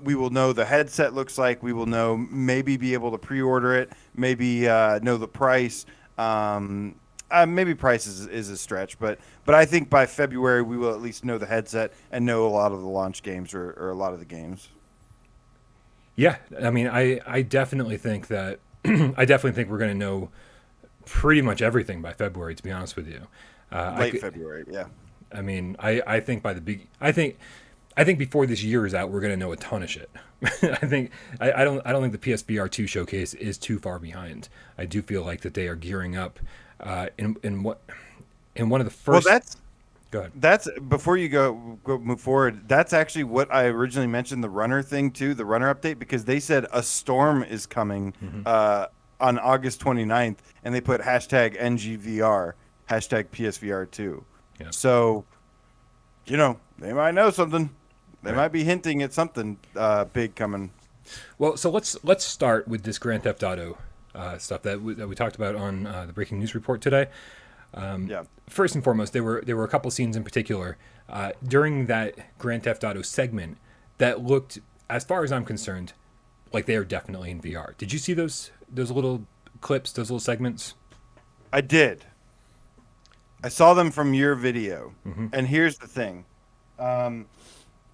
we will know the headset looks like, we will know, maybe be able to pre-order it, maybe know the price. Maybe price is a stretch, but I think by February we will at least know the headset and know a lot of the launch games or a lot of the games. Yeah, I mean, I definitely think that we're going to know pretty much everything by February, to be honest with you. Late February, yeah. I mean, I think by the big, I think I think before this year is out, we're going to know a ton of shit. I don't think the PSVR2 showcase is too far behind. I do feel like that they are gearing up in one of the first. Well, go ahead. That's before you go move forward. That's actually what I originally mentioned, the runner thing too, the runner update, because they said a storm is coming on August 29th, and they put hashtag NGVR, hashtag PSVR2. Yeah. So, they might know something. They might be hinting at something big coming. Well, so let's start with this Grand Theft Auto stuff that we talked about on the breaking news report today. First and foremost, there were a couple scenes in particular during that Grand Theft Auto segment that looked, as far as I'm concerned, like they are definitely in VR. Did you see those little clips, those little segments? I did. I saw them from your video, and here's the thing.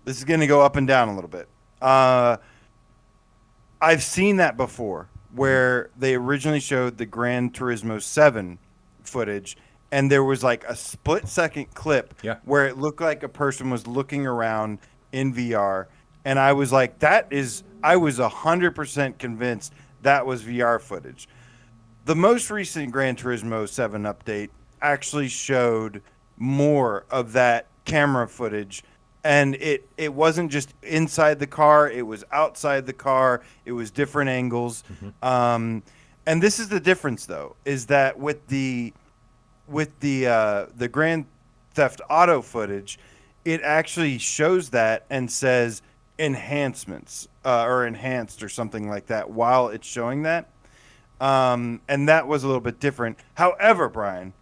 This is going to go up and down a little bit. I've seen that before, where they originally showed the Gran Turismo 7 footage, and there was like a split-second clip where it looked like a person was looking around in VR, and I was like, I was 100% convinced that was VR footage. The most recent Gran Turismo 7 update actually showed more of that camera footage, and it wasn't just inside the car, it was outside the car, it was different angles. And this is the difference, though, is that with the Grand Theft Auto footage, it actually shows that and says enhancements or enhanced or something like that while it's showing that. And that was a little bit different. However, Brian,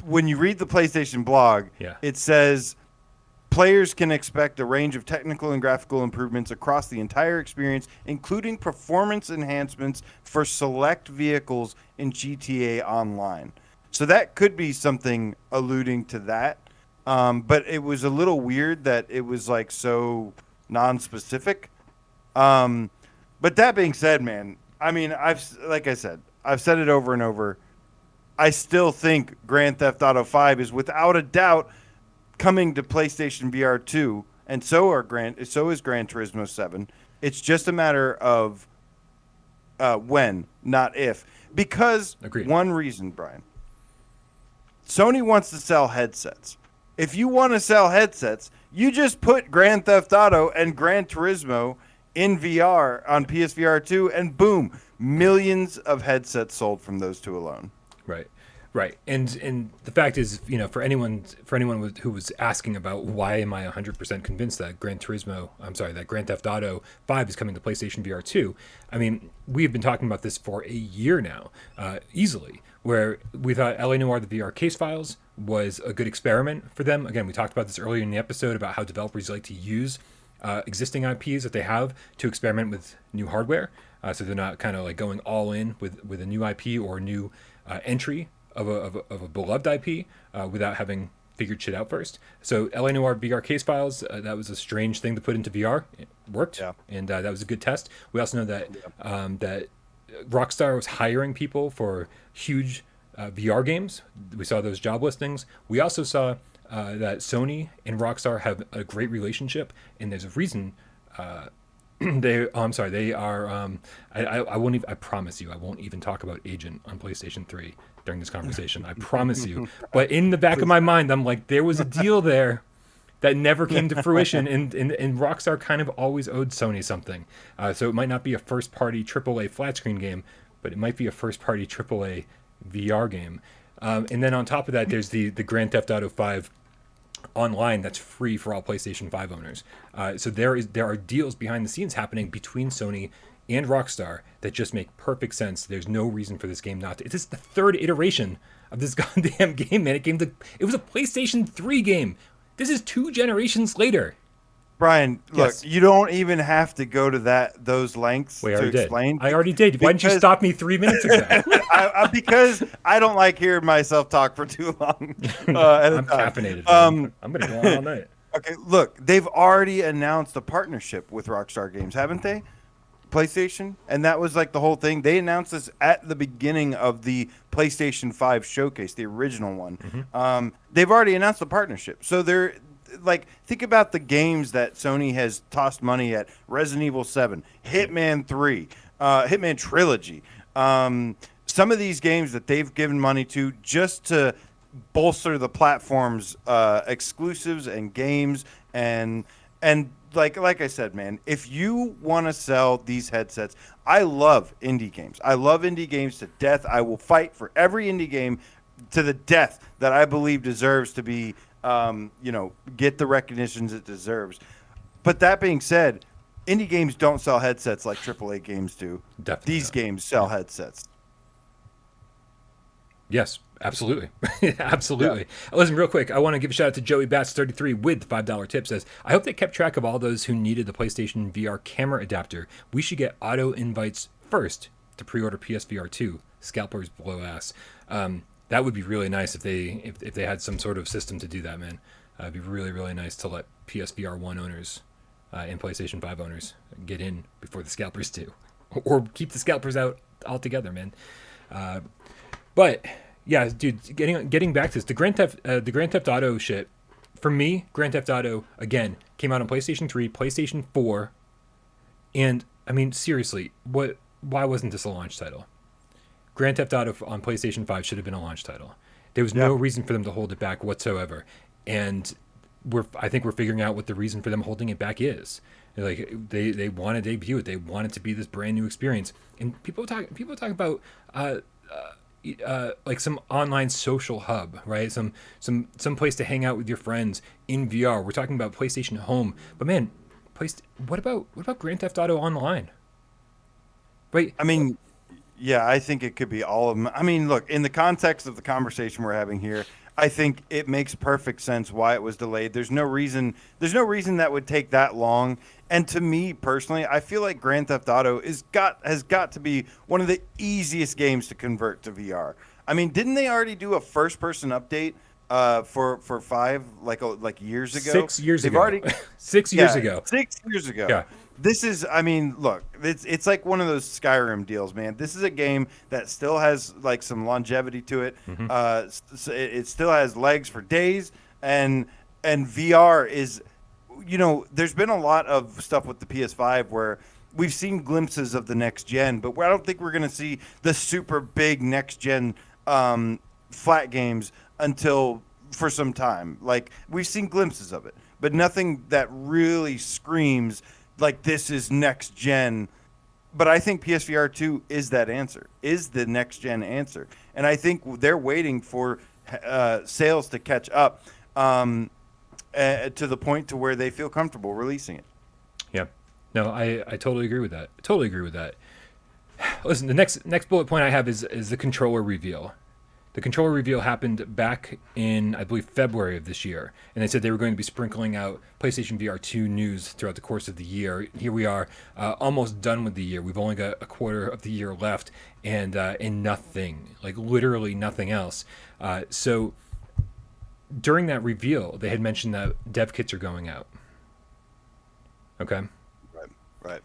when you read the PlayStation blog, it says players can expect a range of technical and graphical improvements across the entire experience, including performance enhancements for select vehicles in GTA Online. So that could be something alluding to that. But it was a little weird that it was like so non-specific. But that being said, man, I mean, I've said it over and over. I still think Grand Theft Auto 5 is without a doubt coming to PlayStation VR 2, and so is Gran Turismo 7. It's just a matter of when, not if. Because one reason, Brian. Sony wants to sell headsets. If you want to sell headsets, you just put Grand Theft Auto and Gran Turismo in VR on PSVR 2, and boom, millions of headsets sold from those two alone. Right. And the fact is, for anyone who was asking about why am I 100% convinced that Grand Theft Auto 5 is coming to PlayStation VR 2, I mean, we've been talking about this for a year now, easily, where we thought LA Noire, the VR case files, was a good experiment for them. Again, we talked about this earlier in the episode about how developers like to use existing IPs that they have to experiment with new hardware. So they're not kind of like going all in with a new IP or a new entry of a beloved IP without having figured shit out first. So LA Noire VR case files, that was a strange thing to put into VR. It worked, and that was a good test. We also know that that Rockstar was hiring people for huge VR games. We saw those job listings. We also saw that Sony and Rockstar have a great relationship, and there's a reason. They are. I won't even. I promise you, I won't even talk about Agent on PlayStation 3 during this conversation. I promise you. But in the back of my mind, I'm like, there was a deal there that never came to fruition, and Rockstar kind of always owed Sony something. So it might not be a first-party AAA flat screen game, but it might be a first-party AAA VR game. And then on top of that, there's the Grand Theft Auto 5 online that's free for all PlayStation 5 owners. So there are deals behind the scenes happening between Sony and Rockstar that just make perfect sense. There's no reason for this game not to. It is the third iteration of this goddamn game, man. It was a PlayStation 3 game. This is 2 generations later. Brian, look, you don't even have to go to those lengths to explain. I already did. Why didn't you stop me 3 minutes ago? Because I don't like hearing myself talk for too long. I'm caffeinated. I'm going to go on all night. Okay, look, they've already announced a partnership with Rockstar Games, haven't they? PlayStation, and that was like the whole thing. They announced this at the beginning of the PlayStation 5 showcase, the original one. They've already announced the partnership, so like think about the games that Sony has tossed money at: Resident Evil 7, Hitman 3, Hitman Trilogy. Some of these games that they've given money to just to bolster the platform's exclusives and games, and like I said, man, if you want to sell these headsets, I love indie games. I love indie games to death. I will fight for every indie game to the death that I believe deserves to be, get the recognitions it deserves. But that being said, indie games don't sell headsets like AAA games do. Definitely These games sell headsets. Yes, absolutely. Absolutely. Yeah. Listen, real quick, I want to give a shout out to Joey Bats33 with $5 tip. Says, I hope they kept track of all those who needed the PlayStation VR camera adapter. We should get auto invites first to pre-order PSVR2. Scalpers blow ass. That would be really nice if they had some sort of system to do that, man. It'd be really, really nice to let PSVR 1 owners and PlayStation 5 owners get in before the scalpers do. Or keep the scalpers out altogether, man. But yeah, dude, getting back to this, the Grand Theft Auto shit. For me, Grand Theft Auto again came out on PlayStation 3, PlayStation 4, and I mean seriously, why wasn't this a launch title? Grand Theft Auto on PlayStation 5 should have been a launch title. There was no reason for them to hold it back whatsoever, and I think we're figuring out what the reason for them holding it back is. Like they want to debut it, they want it to be this brand new experience, and people talk about. Like some online social hub, right? Some place to hang out with your friends in VR. We're talking about PlayStation Home, but man, what about Grand Theft Auto Online? Right? I mean, yeah, I think it could be all of them. I mean, look, in the context of the conversation we're having here, I think it makes perfect sense why it was delayed. There's no reason that would take that long. And to me personally, I feel like Grand Theft Auto has got to be one of the easiest games to convert to VR. I mean, didn't they already do a first-person update for 5 like years ago? 6 years They've ago. Already 6 years ago. 6 years ago. Yeah. This is, I mean, look, it's like one of those Skyrim deals, man. This is a game that still has like some longevity to it. Mm-hmm. It still has legs for days, and VR is, there's been a lot of stuff with the PS5 where we've seen glimpses of the next gen, but I don't think we're going to see the super big next gen flat games until for some time. Like, we've seen glimpses of it, but nothing that really screams like this is next gen. But I think PSVR 2 is that answer, is the next gen answer. And I think they're waiting for sales to catch up to the point to where they feel comfortable releasing it. Yeah. No, I totally agree with that. Totally agree with that. Listen, the next bullet point I have is the controller reveal. The controller reveal happened back in, I believe, February of this year. And they said they were going to be sprinkling out PlayStation VR 2 news throughout the course of the year. Here we are, almost done with the year. We've only got a quarter of the year left, and nothing, like literally nothing else. So during that reveal, they had mentioned that dev kits are going out. Okay? Right.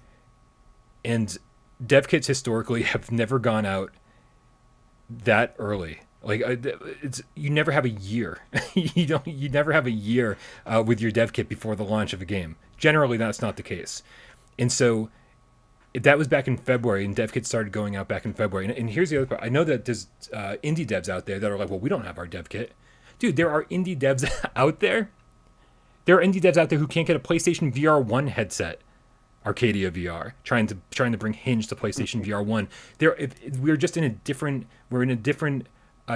And dev kits historically have never gone out that early. Like, you never have a year. You never have a year with your dev kit before the launch of a game. Generally, that's not the case. And so that was back in February, and dev kits started going out back in February. And here's the other part. I know that there's indie devs out there that are like, well, we don't have our dev kit. Dude, there are indie devs out there. There are indie devs out there who can't get a PlayStation VR 1 headset. Arcadia VR, trying to bring Hinge to PlayStation VR 1. We're just in a different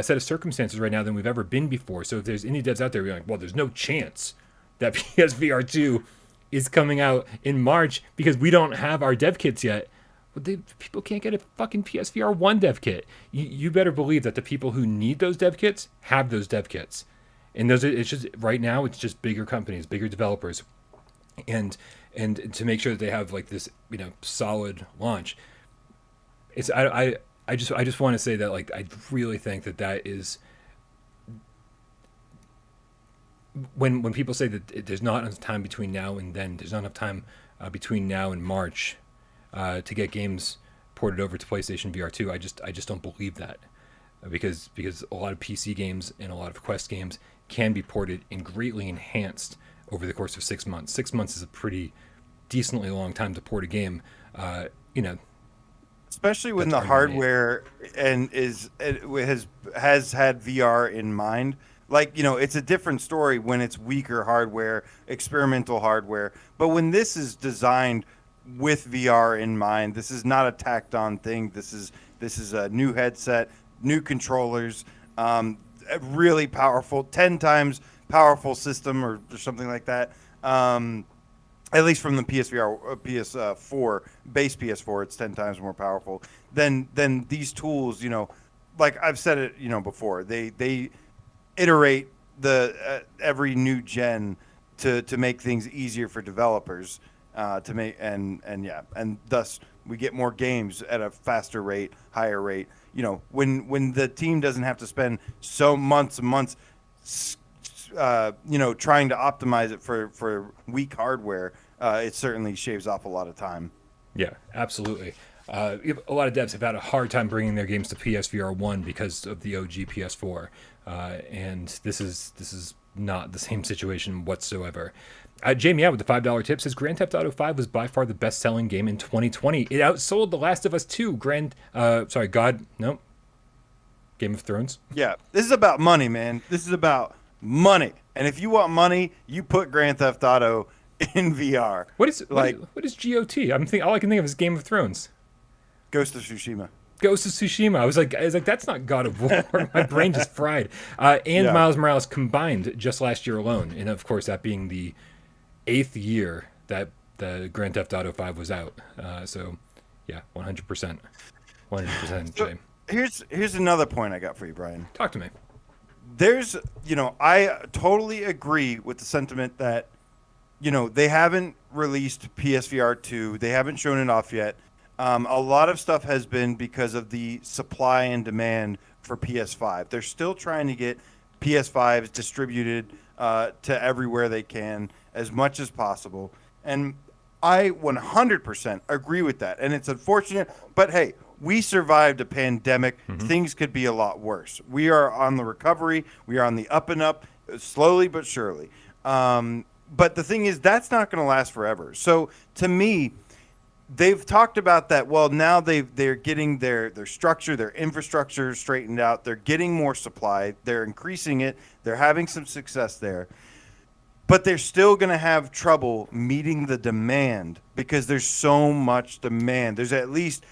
set of circumstances right now than we've ever been before. So if there's indie devs out there, we're like, well, there's no chance that PSVR 2 is coming out in March because we don't have our dev kits yet. Well, people can't get a fucking PSVR 1 dev kit. You better believe that the people who need those dev kits have those dev kits. And it's just right now, it's just bigger companies, bigger developers, and to make sure that they have like this, solid launch. I just want to say that, like, I really think that is when people say that there's not enough time between now and then, there's not enough time between now and March to get games ported over to PlayStation VR 2. I just don't believe that, because a lot of PC games and a lot of Quest games can be ported and greatly enhanced over the course of 6 months. 6 months is a pretty decently long time to port a game. You know, Especially when that's the already made. hardware has had VR in mind. Like, it's a different story when it's weaker hardware, experimental hardware. But when this is designed with VR in mind, this is not a tacked on thing. This is a new headset, new controllers, a really powerful, 10 times powerful system or something like that. At least from the PSVR, PS4, base PS4, it's 10 times more powerful than these tools. Like I've said it, before. They iterate the every new gen to make things easier for developers to make and thus we get more games at a faster rate, higher rate. When the team doesn't have to spend so months and months trying to optimize it for weak hardware, it certainly shaves off a lot of time. Yeah, absolutely. A lot of devs have had a hard time bringing their games to PSVR 1 because of the OG PS4, and this is not the same situation whatsoever. Jamie out with the $5 tip says Grand Theft Auto 5 was by far the best-selling game in 2020. It outsold The Last of Us 2, Game of Thrones. Yeah, this is about money, man. This is about money, and if you want money, you put Grand Theft Auto in VR. What is GOT? All I can think of is Game of Thrones. Ghost of Tsushima. Ghost of Tsushima. I was like, that's not God of War. My brain just fried. And Yeah. Miles Morales combined just last year alone, and of course that being the 8th year that the Grand Theft Auto 5 was out. So, yeah, 100%, 100%. So Jay, here's another point I got for you, Brian. talk to me. I totally agree with the sentiment that, they haven't released PSVR 2. They haven't shown it off yet. A lot of stuff has been because of the supply and demand for PS5. They're still trying to get PS5s distributed to everywhere they can as much as possible. And I 100% agree with that. And it's unfortunate, but hey, we survived a pandemic. Mm-hmm. Things could be a lot worse. We are on the recovery. We are on the up and up, slowly but surely. But the thing is, that's not going to last forever. So to me, they've talked about that. Well, now they're getting their structure, their infrastructure straightened out. They're getting more supply. They're increasing it. They're having some success there. But they're still going to have trouble meeting the demand because there's so much demand. There's at least,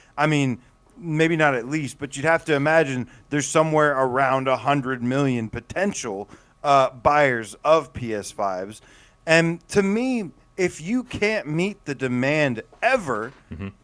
maybe not at least, but you'd have to imagine there's somewhere around 100 million potential buyers of PS5s. And to me, if you can't meet the demand ever,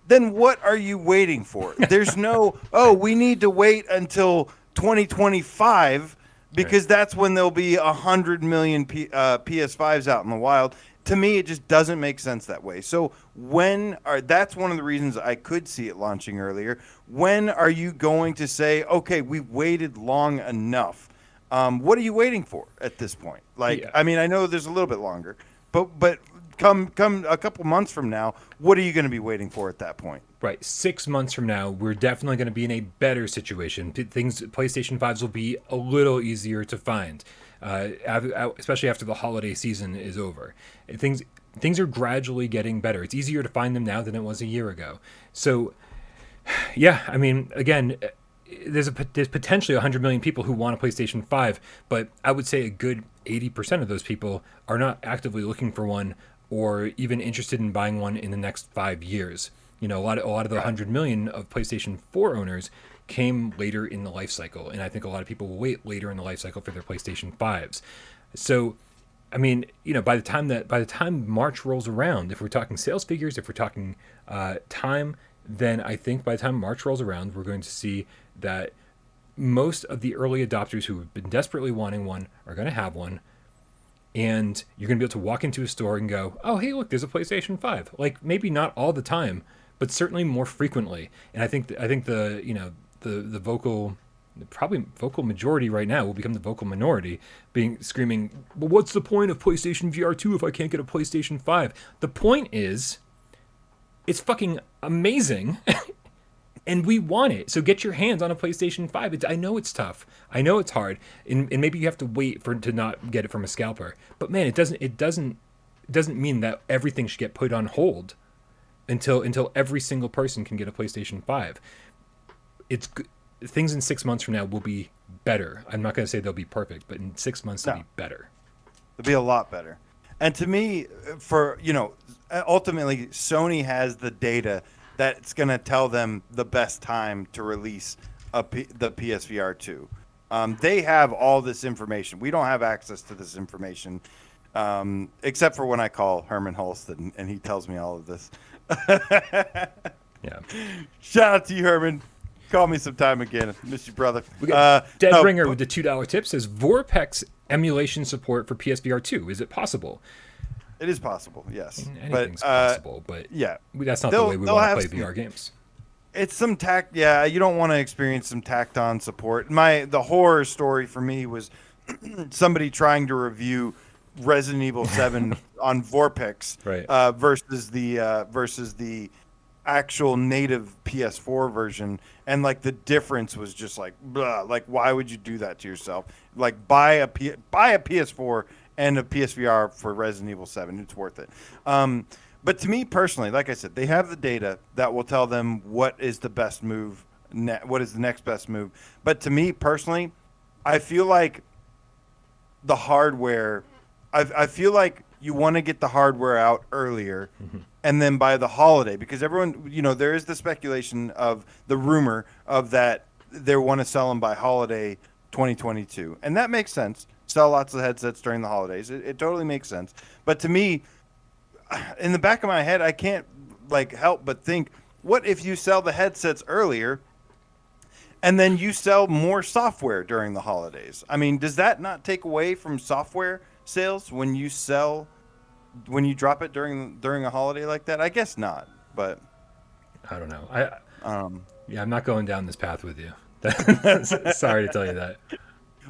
then what are you waiting for? There's no, we need to wait until 2025 because that's when there'll be 100 million PS5s out in the wild. To me, it just doesn't make sense that way. So that's one of the reasons I could see it launching earlier. When are you going to say, okay, we've waited long enough? What are you waiting for at this point? I know there's a little bit longer, but come a couple months from now, what are you going to be waiting for at that point? Right, 6 months from now, we're definitely going to be in a better situation. PlayStation 5s will be a little easier to find, especially after the holiday season is over. Things are gradually getting better. It's easier to find them now than it was a year ago. So, yeah, again, there's potentially 100 million people who want a PlayStation 5, but I would say a good 80% of those people are not actively looking for one or even interested in buying one in the next 5 years. A lot of the 100 million of PlayStation 4 owners came later in the life cycle, and I think a lot of people will wait later in the life cycle for their PlayStation 5s. So, by the time March rolls around, if we're talking sales figures, if we're talking time, then I think by the time March rolls around, we're going to see that most of the early adopters who have been desperately wanting one are going to have one. And you're going to be able to walk into a store and go, oh, hey, look, there's a PlayStation 5. Like, maybe not all the time, but certainly more frequently. And I think the vocal majority right now will become the vocal minority, screaming, well, what's the point of PlayStation VR 2 if I can't get a PlayStation 5? The point is, it's fucking amazing. And we want it. So get your hands on a PlayStation 5. I know it's tough. I know it's hard. And maybe you have to wait to not get it from a scalper. But man, it doesn't mean that everything should get put on hold until every single person can get a PlayStation 5. Things in 6 months from now will be better. I'm not going to say they'll be perfect, but in 6 months they'll be better. They'll be a lot better. And to me, ultimately, Sony has the data that's going to tell them the best time to release the PSVR 2. They have all this information. We don't have access to this information, except for when I call Herman Holston and he tells me all of this. Yeah. Shout out to you, Herman. Call me sometime again. Miss you, brother. We got Deadbringer with the $2 tip says Vorpex emulation support for PSVR 2. Is it possible? It is possible, yes. Anything's possible, but yeah, that's not the way we want to play VR games. It's some yeah, you don't want to experience some tacked on support. The horror story for me was somebody trying to review Resident Evil 7 on Vorpex, right. versus the actual native PS4 version, and like the difference was just like blah, like why would you do that to yourself? Like buy a PS4 and a PSVR for Resident Evil 7. It's worth it. But to me personally, like I said, they have the data that will tell them what is the best move, what is the next best move. But to me personally, I feel like the hardware, I feel like you want to get the hardware out earlier, and then by the holiday, because everyone, there is the speculation of the rumor of that they want to sell them by holiday 2022. And that makes sense. Sell lots of headsets during the holidays. It totally makes sense. But to me, in the back of my head, I can't help but think, what if you sell the headsets earlier and then you sell more software during the holidays? I mean, does that not take away from software sales when you drop it during a holiday like that? I guess not, but I don't know. I'm not going down this path with you. Sorry to tell you that.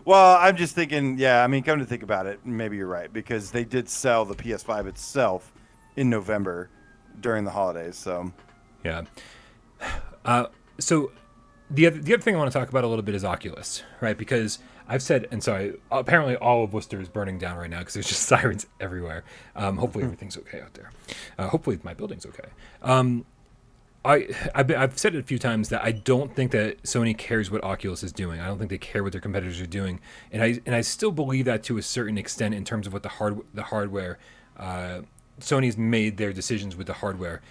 Well, I'm just thinking, come to think about it, maybe you're right, because they did sell the PS5 itself in November during the holidays. So, yeah. So the other thing I want to talk about a little bit is Oculus, right? Because I've said, and sorry, apparently all of Worcester is burning down right now because there's just sirens everywhere. Hopefully everything's okay out there. Hopefully my building's okay. I've said it a few times that I don't think that Sony cares what Oculus is doing. I don't think they care what their competitors are doing, and I still believe that to a certain extent in terms of what the hardware. Sony's made their decisions with the hardware,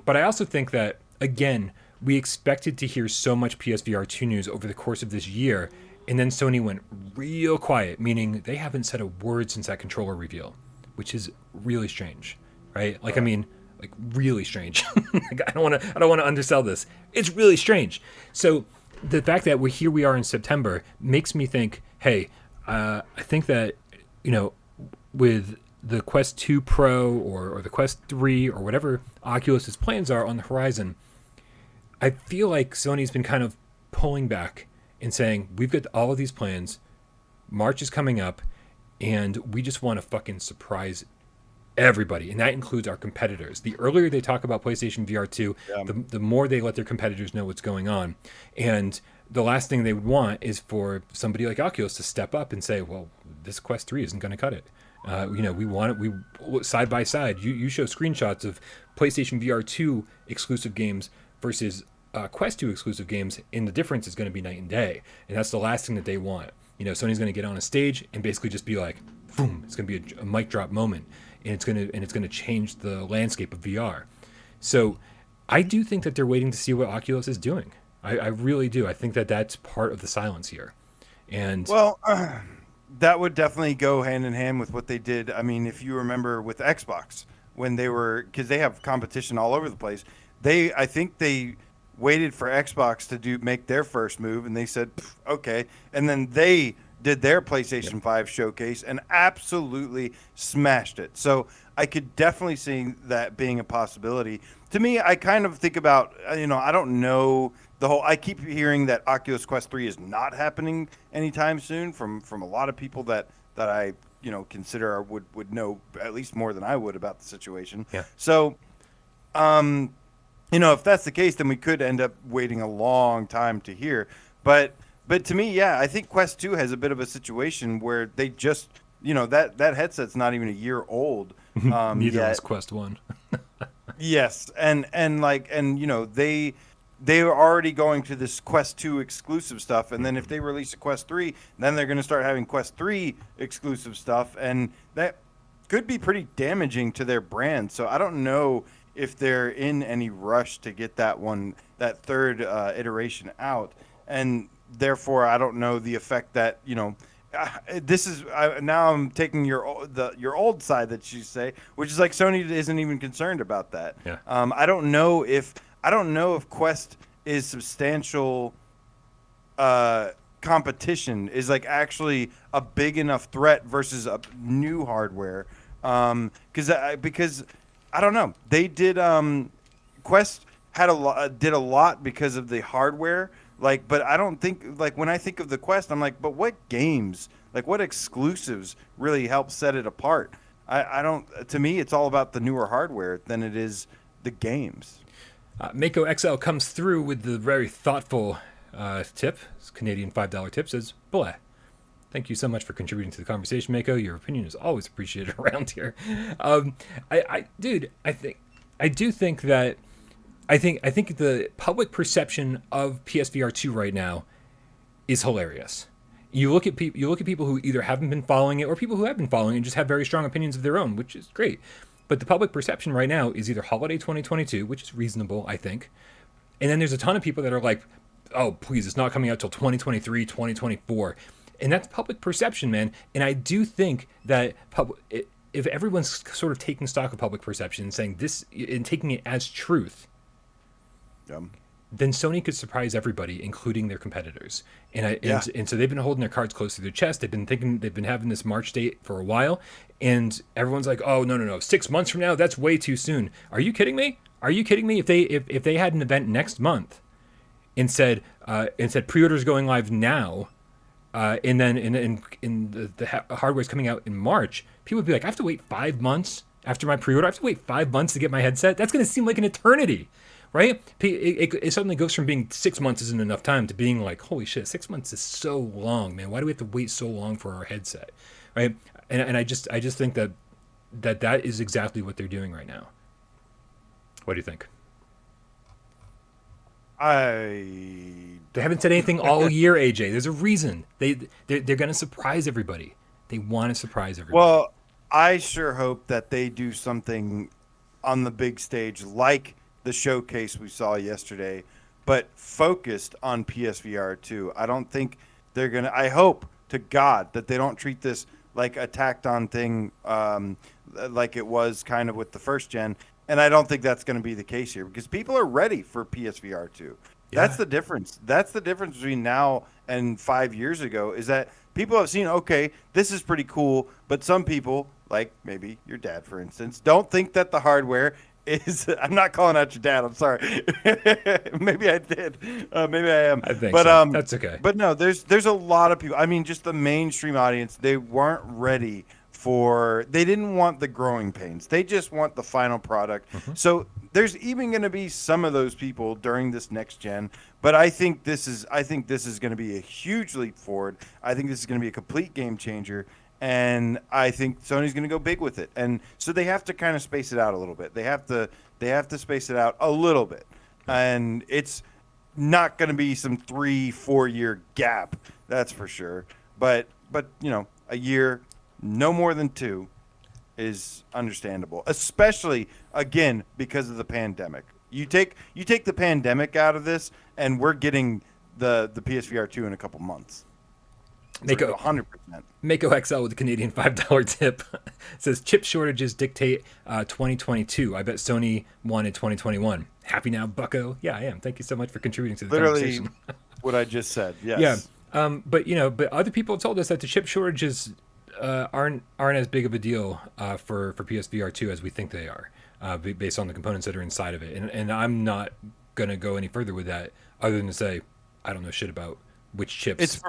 but I also think that again we expected to hear so much PSVR 2 news over the course of this year, and then Sony went real quiet, meaning they haven't said a word since that controller reveal, which is really strange, right? Like really strange. I don't want to undersell this. It's really strange. So the fact that we are in September makes me think, hey, I think that with the Quest 2 Pro or the Quest 3 or whatever Oculus's plans are on the horizon, I feel like Sony's been kind of pulling back and saying, we've got all of these plans. March is coming up, and we just want to fucking surprise everybody, and that includes our competitors. The earlier they talk about PlayStation VR 2, the more they let their competitors know what's going on. And the last thing they would want is for somebody like Oculus to step up and say, well, this Quest 3 isn't going to cut it. We want it. We side by side. You show screenshots of PlayStation VR 2 exclusive games versus Quest 2 exclusive games, and the difference is going to be night and day. And that's the last thing that they want. Sony's going to get on a stage and basically just be like, boom, it's going to be a mic drop moment. And it's going to change the landscape of VR. So I do think that they're waiting to see what Oculus is doing. I really do. I think that that's part of the silence here. And that would definitely go hand in hand with what they did. I mean, if you remember with Xbox, when because they have competition all over the place, I think they waited for Xbox to make their first move, and they said, okay. And then they did their PlayStation 5 showcase and absolutely smashed it. So I could definitely see that being a possibility. To me, I kind of think about, I don't know I keep hearing that Oculus Quest 3 is not happening anytime soon from a lot of people that I, consider would know at least more than I would about the situation. Yeah. So, if that's the case, then we could end up waiting a long time to hear. But to me, yeah, I think Quest 2 has a bit of a situation where they just, that headset's not even a year old. Neither yet. was Quest 1. Yes, they are already going to this Quest 2 exclusive stuff, and then if they release a Quest 3, then they're going to start having Quest 3 exclusive stuff, and that could be pretty damaging to their brand. So I don't know if they're in any rush to get that third iteration out, and therefore I don't know the effect that now I'm taking your old side that you say, which is like Sony isn't even concerned about that. Yeah. I don't know if Quest is substantial competition is like actually a big enough threat versus a new hardware. Because I don't know, they did Quest did a lot because of the hardware. But I don't think, when I think of the Quest, I'm like, but what games, what exclusives really help set it apart? I don't, to me, it's all about the newer hardware than it is the games. Mako XL comes through with the very thoughtful tip. It's Canadian $5 tip, says, bleh. Thank you so much for contributing to the conversation, Mako. Your opinion is always appreciated around here. I think the public perception of PSVR 2 right now is hilarious. You look at people who either haven't been following it or people who have been following it and just have very strong opinions of their own, which is great. But the public perception right now is either holiday 2022, which is reasonable, I think. And then there's a ton of people that are like, oh, please, it's not coming out till 2023, 2024. And that's public perception, man. And I do think that if everyone's sort of taking stock of public perception and saying this and taking it as truth, then Sony could surprise everybody, including their competitors. And so they've been holding their cards close to their chest. They've been having this March date for a while, and everyone's like, "Oh, no, 6 months from now, that's way too soon." Are you kidding me? If they had an event next month and said pre-orders going live now, and then the hardware's coming out in March, people would be like, "I have to wait 5 months after my pre-order. I have to wait 5 months to get my headset. That's going to seem like an eternity." Right? It suddenly goes from being 6 months isn't enough time to being like, holy shit, 6 months is so long, man. Why do we have to wait so long for our headset? Right? And I just think that is exactly what they're doing right now. What do you think? They haven't said anything all year, AJ. There's a reason. They're going to surprise everybody. They want to surprise everybody. Well, I sure hope that they do something on the big stage like the showcase we saw yesterday, but focused on PSVR 2. I don't think they're going to, I hope to God that they don't treat this like a tacked on thing, like it was kind of with the first gen. And I don't think that's going to be the case here because people are ready for PSVR 2. Yeah. That's the difference. That's the difference between now and 5 years ago is that people have seen, okay, this is pretty cool. But some people, like maybe your dad, for instance, don't think that the hardware I'm not calling out your dad. I'm sorry. Maybe I did. Maybe I am. I think so. That's okay. But no, there's a lot of people. I mean, just the mainstream audience, they weren't ready they didn't want the growing pains. They just want the final product. Mm-hmm. So there's even going to be some of those people during this next gen. But I think this is going to be a huge leap forward. I think this is going to be a complete game changer. And I think Sony's going to go big with it. And so they have to kind of space it out a little bit. They have to space it out a little bit. And it's not going to be some 3-4 year gap, that's for sure. But a year, no more than 2 is understandable, especially again because of the pandemic. You take the pandemic out of this and we're getting the PSVR 2 in a couple months. Mako 100%. Mako XL with a Canadian $5 tip says chip shortages dictate 2022. I bet Sony wanted 2021. Happy now, Bucko? Yeah, I am. Thank you so much for contributing to the conversation. What I just said. Yes. Yeah. But other people have told us that the chip shortages aren't as big of a deal for PSVR 2 as we think they are, based on the components that are inside of it. And I'm not gonna go any further with that, other than to say I don't know shit about which chips.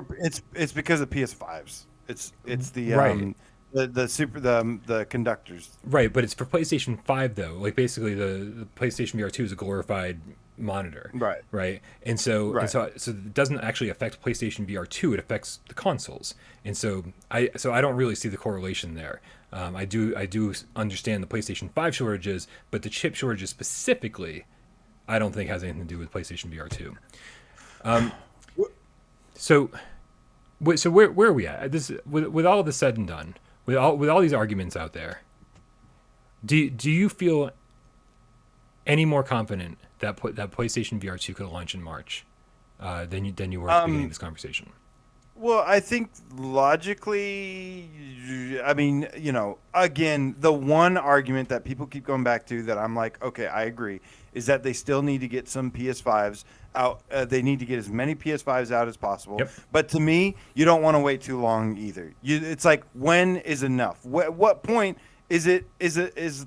It's because of PS5s. It's the right. the conductors. Right, but it's for PlayStation 5 though. Like basically the PlayStation VR 2 is a glorified monitor. Right. Right. So it doesn't actually affect PlayStation VR 2, it affects the consoles. And so I don't really see the correlation there. I do understand the PlayStation 5 shortages, but the chip shortages specifically I don't think has anything to do with PlayStation VR 2. So where are we at? This with all of this said and done, with all these arguments out there, do you feel any more confident that PlayStation VR 2 could launch in March than you were at the beginning of this conversation? Well, I think logically, I mean, again, the one argument that people keep going back to that I'm like, okay, I agree, is that they still need to get some PS5s out. They need to get as many PS5s out as possible. Yep. But to me, you don't want to wait too long either. It's like, when is enough? What point is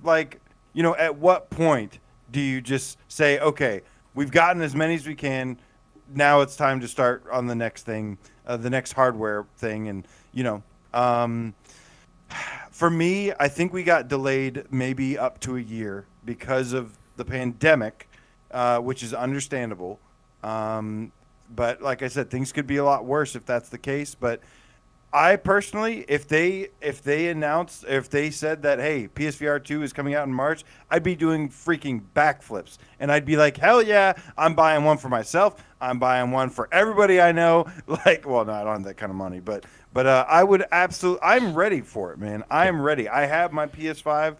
like, at what point do you just say, okay, we've gotten as many as we can, now it's time to start on the next thing, the next hardware thing. And, for me, I think we got delayed maybe up to a year because of the pandemic, which is understandable. But like I said, things could be a lot worse if that's the case. But I personally, if they said that, hey, PSVR 2 is coming out in March, I'd be doing freaking backflips. And I'd be like, hell yeah, I'm buying one for myself. I'm buying one for everybody I know. Like, well, no, I don't have that kind of money. But I would absolutely, I'm ready for it, man. I am ready. I have my PS5,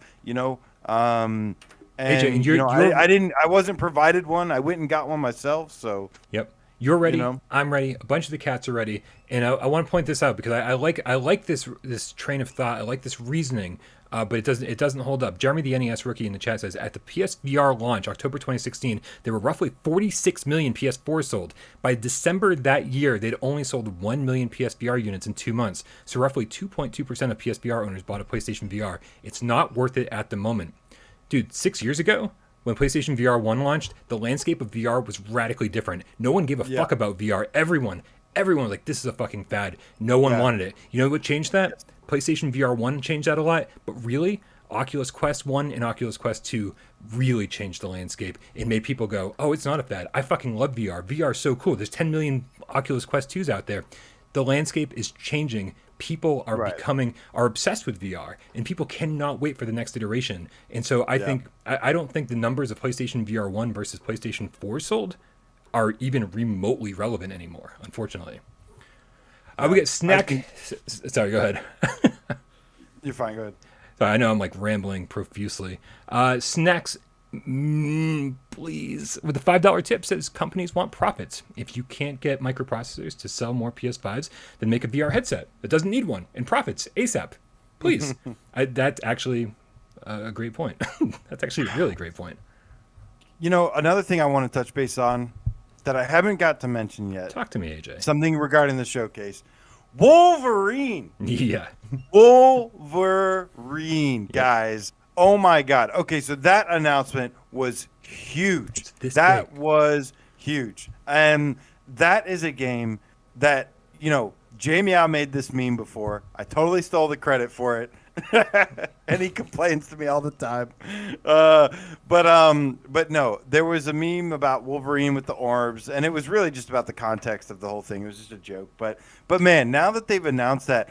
and AJ, I wasn't provided one. I went and got one myself. So yep. You're ready. I'm ready. A bunch of the cats are ready, and I want to point this out because I like this train of thought. I like this reasoning, but it doesn't hold up. Jeremy, the NES rookie in the chat, says at the PSVR launch, October 2016, there were roughly 46 million PS4s sold. By December that year, they'd only sold 1 million PSVR units in 2 months. So roughly 2.2% of PSVR owners bought a PlayStation VR. It's not worth it at the moment, dude. 6 years ago, when PlayStation VR 1 launched, the landscape of VR was radically different. No one gave a fuck about VR. Everyone was like, this is a fucking fad. No one wanted it. You know what changed that? PlayStation VR 1 changed that a lot. But really, Oculus Quest 1 and Oculus Quest 2 really changed the landscape. It made people go, oh, it's not a fad. I fucking love VR. VR is so cool. There's 10 million Oculus Quest 2s out there. The landscape is changing. People are are obsessed with VR, and people cannot wait for the next iteration. And so I don't think the numbers of PlayStation VR 1 versus PlayStation 4 sold are even remotely relevant anymore, unfortunately. We get Snack. Sorry, go ahead. You're fine. Go ahead. Sorry, I know I'm like rambling profusely. Snacks. Please, with the $5 tip, says companies want profits. If you can't get microprocessors to sell more PS5s, then make a VR headset that doesn't need one and profits ASAP. Please. That's actually a great point. That's actually a really great point. Another thing I want to touch base on that I haven't got to mention yet. Talk to me, AJ. Something regarding the showcase. Wolverine. Yeah. Wolverine, guys. Oh my God. Okay, so that announcement was huge. That was huge. And that is a game that, J-Meow made this meme before. I totally stole the credit for it. And he complains to me all the time. But no, there was a meme about Wolverine with the orbs, and it was really just about the context of the whole thing. It was just a joke. But man, now that they've announced that,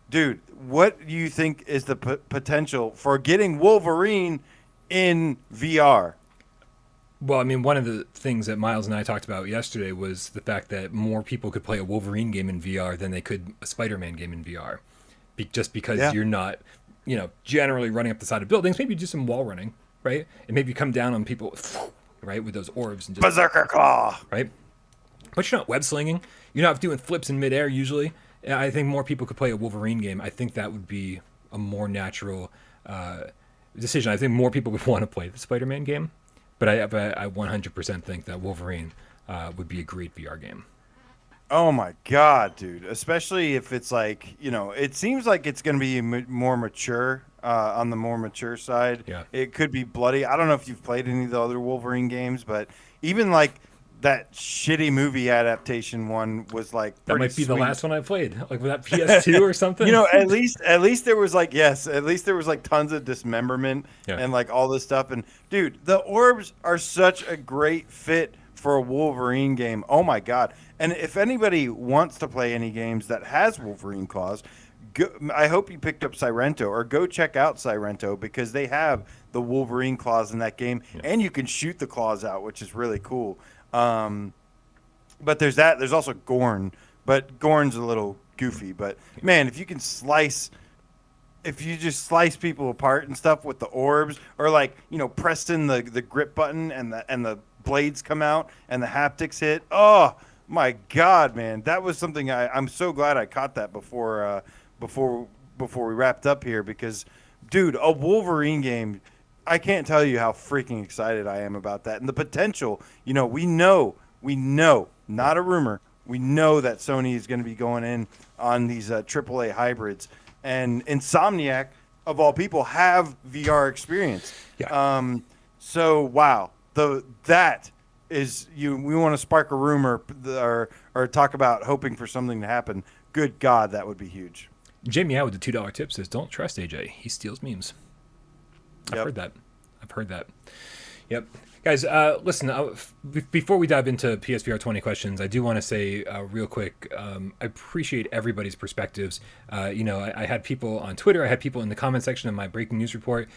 dude, what do you think is the potential for getting Wolverine in VR? Well, I mean, one of the things that Miles and I talked about yesterday was the fact that more people could play a Wolverine game in VR than they could a Spider-Man game in VR. Just because you're not, generally running up the side of buildings. Maybe do some wall running, right? And maybe come down on people, right, with those orbs. And just, Berserker Claw! Right? But you're not web slinging. You're not doing flips in midair usually. I think more people could play a Wolverine game. I think that would be a more natural decision. I think more people would want to play the Spider-Man game, but I 100% think that Wolverine would be a great VR game. Oh my God, dude! Especially if it's like, it seems like it's going to be more mature, on the more mature side. Yeah. It could be bloody. I don't know if you've played any of the other Wolverine games, but even like that shitty movie adaptation one was like That might be sweet. the last one I played, like with that PS2 or something. You know, at least there was like at least there was like tons of dismemberment and like all this stuff. And dude, the orbs are such a great fit for a Wolverine game. Oh my god! And if anybody wants to play any games that has Wolverine claws, I hope you picked up Sirento, or go check out Sirento, because they have the Wolverine claws in that game, and you can shoot the claws out, which is really cool. But there's that. There's also Gorn, but Gorn's a little goofy. But man, if you just slice people apart and stuff with the orbs, or like, you know, pressing the grip button and the blades come out and the haptics hit. Oh my god, man, that was something I'm so glad I caught that before we wrapped up here, because dude, a Wolverine game, I can't tell you how freaking excited I am about that. And the potential, you know, we know, not a rumor, we know that Sony is going to be going in on these AAA hybrids. And Insomniac, of all people, have VR experience. Yeah. So, wow. That is, we want to spark a rumor or talk about hoping for something to happen. Good God, that would be huge. Jamie out with the $2 tip says, "Don't trust AJ. He steals memes." I've heard that. Yep. Guys, listen, before we dive into PSVR 20 questions, I do want to say real quick, I appreciate everybody's perspectives. You know, I had people on Twitter, I had people in the comment section of my breaking news report,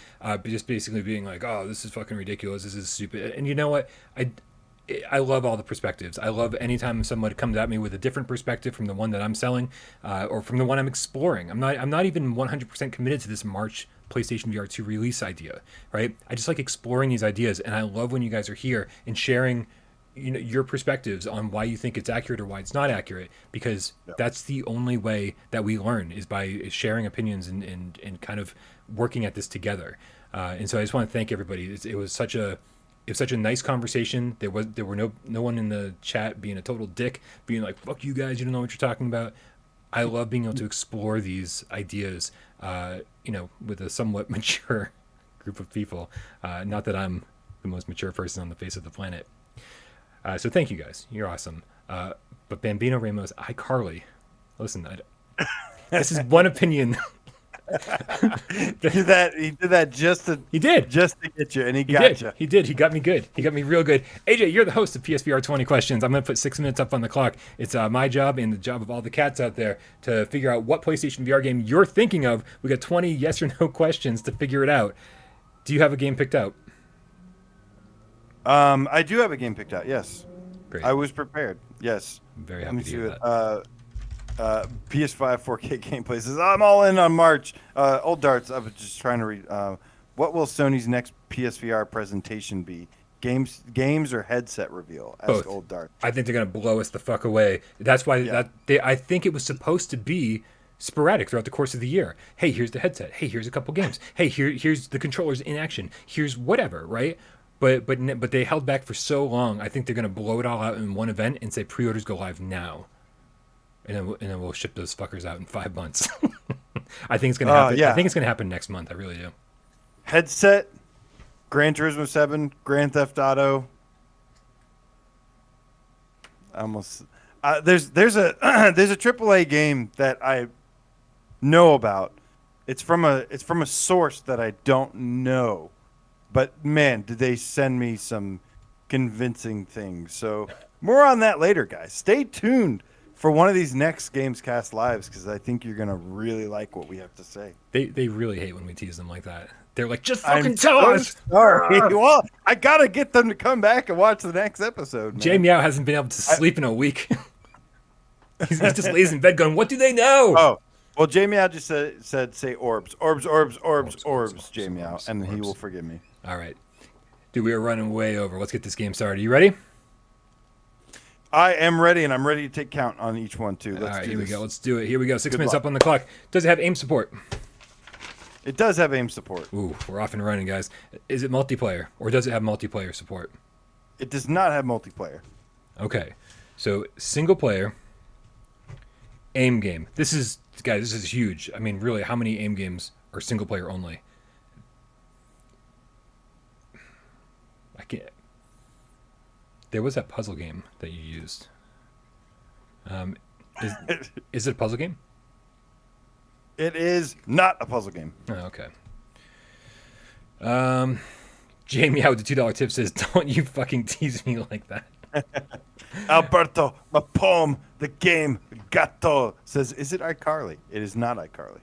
just basically being like, "Oh, this is fucking ridiculous. This is stupid." And you know what? I love all the perspectives. I love anytime someone comes at me with a different perspective from the one that I'm selling, or from the one I'm exploring. I'm not even 100% committed to this March PlayStation VR 2 release idea, right? I just like exploring these ideas, and I love when you guys are here and sharing, you know, your perspectives on why you think it's accurate or why it's not accurate, because that's the only way that we learn, is by sharing opinions and kind of working at this together. And so I just want to thank everybody. It was such a nice conversation. There were no one in the chat being a total dick, being like, "Fuck you guys, you don't know what you're talking about." I love being able to explore these ideas, you know, with a somewhat mature group of people. Not that I'm the most mature person on the face of the planet. So thank you guys. You're awesome. But Bambino Ramos, iCarly, listen, this is one opinion. He did that just to get you, and he got you. He did. He got me good. He got me real good. AJ, you're the host of PSVR 20 questions. I'm going to put 6 minutes up on the clock. It's my job and the job of all the cats out there to figure out what PlayStation VR game you're thinking of. We got 20 yes or no questions to figure it out. Do you have a game picked out? I do have a game picked out. Yes. Great. I was prepared. Yes. I'm very happy to hear that. PS5 4K gameplay says, "I'm all in on March." Old Darts, I was just trying to read. What will Sony's next PSVR presentation be? Games or headset reveal? Ask Both. Old Darts. I think they're going to blow us the fuck away. That's why I think it was supposed to be sporadic throughout the course of the year. Hey, here's the headset. Hey, here's a couple games. Hey, here's the controllers in action. Here's whatever, right? But they held back for so long. I think they're going to blow it all out in one event and say pre-orders go live now. And then we'll ship those fuckers out in 5 months. I think it's gonna happen. Yeah. I think it's gonna happen next month. I really do. Headset, Gran Turismo 7, Grand Theft Auto. Almost. There's a AAA game that I know about. It's from a source that I don't know, but man, did they send me some convincing things. So more on that later, guys. Stay tuned for one of these next GamesCast lives, because I think you're going to really like what we have to say. They really hate when we tease them like that. They're like, just fucking tell us. Sorry. Well, I got to get them to come back and watch the next episode, man. Jay Meow hasn't been able to sleep in a week. He's just lays in bed going, what do they know? Oh, well, Jay Meow just said say orbs. Orbs, Jay Meow, and he will forgive me. All right. Dude, we are running way over. Let's get this game started. You ready? I am ready, and I'm ready to take count on each one, too. All right, here we go. Let's do it. Here we go. 6 minutes up on the clock. Does it have aim support? It does have aim support. Ooh, we're off and running, guys. Is it multiplayer, or does it have multiplayer support? It does not have multiplayer. Okay. So, single player, aim game. This is huge. I mean, really, how many aim games are single player only? I can't. There was that puzzle game that you used. Is is it a puzzle game? It is not a puzzle game. Oh, okay. Jamie out with the $2 tip says, "Don't you fucking tease me like that." Alberto, my poem, the game, Gato says, "Is it iCarly?" It is not iCarly.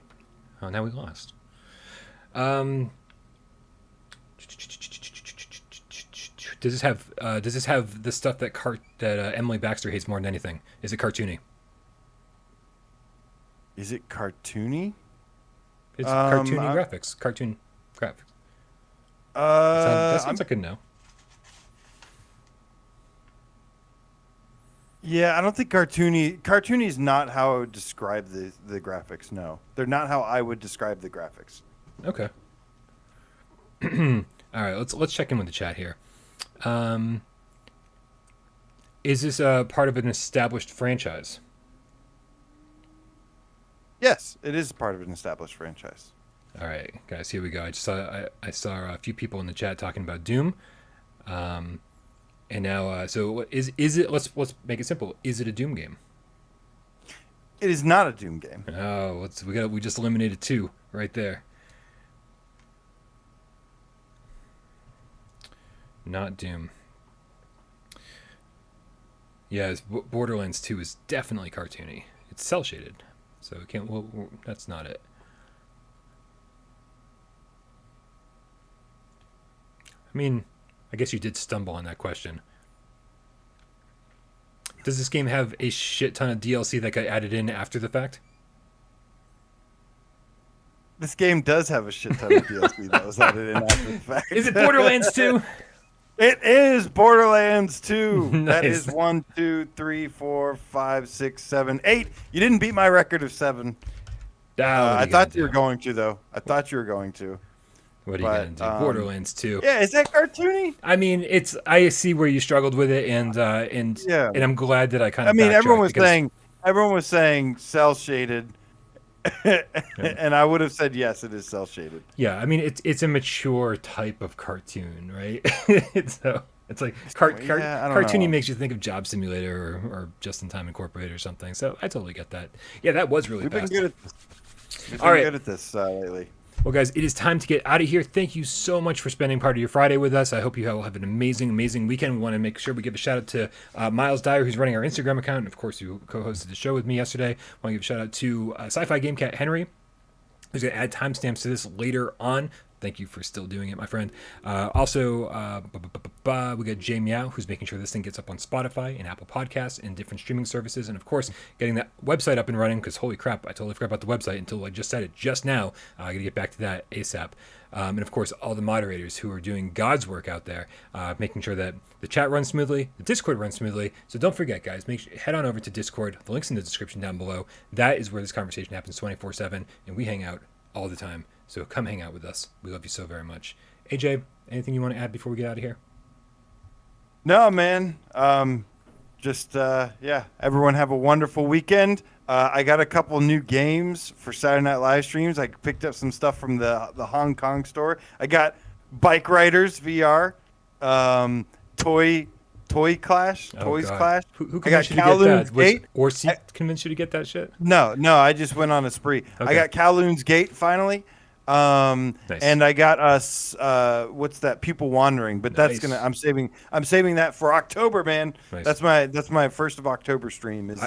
Oh, now we lost. Does this have the stuff that Emily Baxter hates more than anything? Is it cartoony? Is it cartoony? It's cartoony graphics. Cartoon graphics. That sounds like a no. Yeah, I don't think cartoony. Cartoony is not how I would describe the graphics. No, they're not how I would describe the graphics. Okay. All right, let's check in with the chat here. Is this part of an established franchise? Yes, it is part of an established franchise. All right, guys, here we go. I saw a few people in the chat talking about Doom, and now so is it? Let's make it simple. Is it a Doom game? It is not a Doom game. Oh, we just eliminated 2 right there. Not Doom. Yeah, Borderlands 2 is definitely cartoony. It's cel shaded, so it can't. Well, that's not it. I mean, I guess you did stumble on that question. Does this game have a shit ton of DLC that got added in after the fact? This game does have a shit ton of DLC that was added in after the fact. Is it Borderlands 2? It is Borderlands 2. Nice. That is 1, 2, 3, 4, 5, 6, 7, 8. You didn't beat my record of 7. I thought you were going to, though. I thought you were going to. What are you going to do? Borderlands 2. Yeah, is that cartoony? I mean, I see where you struggled with it, and I'm glad that I kind of. I mean, everyone was saying cel shaded, and I would have said yes, it is cel shaded. Yeah, I mean, it's a mature type of cartoon, right? So it's like cartoony makes you think of Job Simulator or Just in Time Incorporated or something. So I totally get that. Yeah, that was really. We've been good at this. We've All been right. good at this lately. Well, guys, it is time to get out of here. Thank you so much for spending part of your Friday with us. I hope you all have an amazing, amazing weekend. We want to make sure we give a shout out to Miles Dyer, who's running our Instagram account, and of course, who co-hosted the show with me yesterday. I want to give a shout out to Sci-Fi Gamecat Henry, who's going to add timestamps to this later on. Thank you for still doing it, my friend. Also, we got Jay Meow, who's making sure this thing gets up on Spotify and Apple Podcasts and different streaming services. And, of course, getting that website up and running, because, holy crap, I totally forgot about the website until I just said it just now. I got to get back to that ASAP. And, of course, all the moderators who are doing God's work out there, making sure that the chat runs smoothly, the Discord runs smoothly. So don't forget, guys, head on over to Discord. The link's in the description down below. That is where this conversation happens 24/7, and we hang out all the time. So come hang out with us. We love you so very much. AJ, anything you want to add before we get out of here? No, man. Everyone have a wonderful weekend. I got a couple new games for Saturday Night live streams. I picked up some stuff from the Hong Kong store. I got Bike Riders VR, Toys Clash. Who convinced you to get that? Was Orsi convinced you to get that shit? No, I just went on a spree. Okay. I got Kowloon's Gate finally. Nice. And I got us what's that, People Wandering, but nice. I'm saving that for October, man. Nice. That's my 1st of October stream is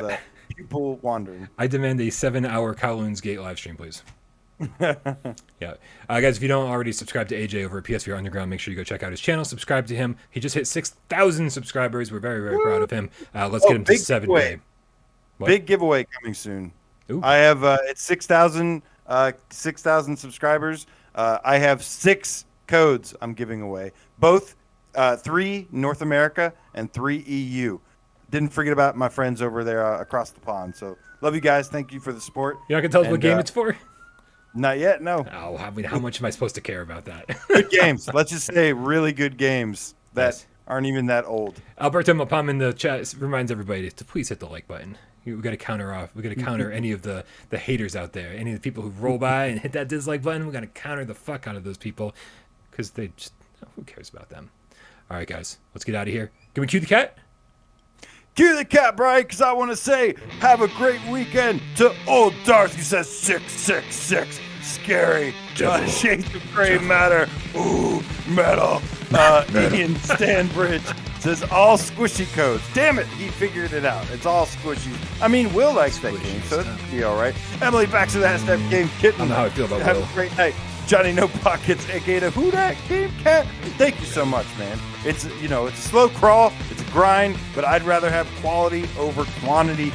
People Wandering. I demand a 7-hour Kowloon's Gate live stream, please. Yeah. Guys, if you don't already subscribe to AJ over at PSVR Underground, make sure you go check out his channel, subscribe to him. He just hit 6,000 subscribers. We're very, very proud of him. Let's get him to 7K. Big giveaway coming soon. Ooh. I have it's 6,000 subscribers. I have 6 codes I'm giving away, both 3 North America and 3 EU. Didn't forget about my friends over there across the pond. So love you guys. Thank you for the support. You're not gonna tell us what game it's for? Not yet. No. Oh, how much am I supposed to care about that? Good games. Let's just say really good games that aren't even that old. Alberto Mapam in the chat reminds everybody to please hit the like button. We got to counter any of the haters out there. Any of the people who roll by and hit that dislike button, we got to counter the fuck out of those people because they just, who cares about them? All right, guys, let's get out of here. Can we cue the cat? Cue the cat, Brian, because I want to say have a great weekend to old Darth who says 666. Scary. Shades of gray matter. Ooh, metal. Ian Stanbridge says all squishy codes. Damn it, he figured it out. It's all squishy. I mean, Will likes that game, so it'll be all right. Emily Baxter, the hashtag Game Kitten. I don't know how I feel about Have Will. a great night. Johnny No Pockets, aka the Who Dat Game Cat. Thank you so much, man. It's it's a slow crawl, it's a grind, but I'd rather have quality over quantity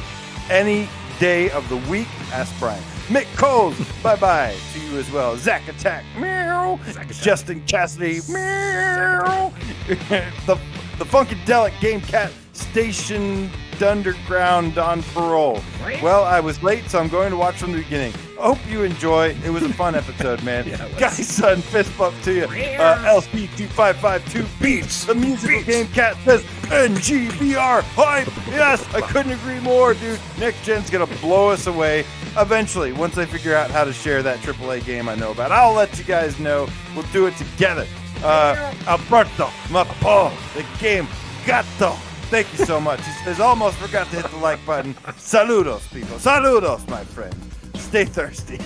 any day of the week. Ask Brian. Mick Coles, bye-bye to you as well. Zach Attack, meow. Justin Cassidy, meow. the Funkadelic Game Cat stationed underground on parole. Well, I was late, so I'm going to watch from the beginning. I hope you enjoy. It was a fun episode, man. Guys, son, fist bump to you. LC2552 Beats, the musical Game Cat says NGVR hype. Yes, I couldn't agree more, dude. Next gen's gonna blow us away. Eventually, once I figure out how to share that AAA game I know about, I'll let you guys know. We'll do it together. Alberto, my paw, the game Gato. Thank you so much. He says, almost forgot to hit the like button. Saludos, people. Saludos, my friend. Stay thirsty.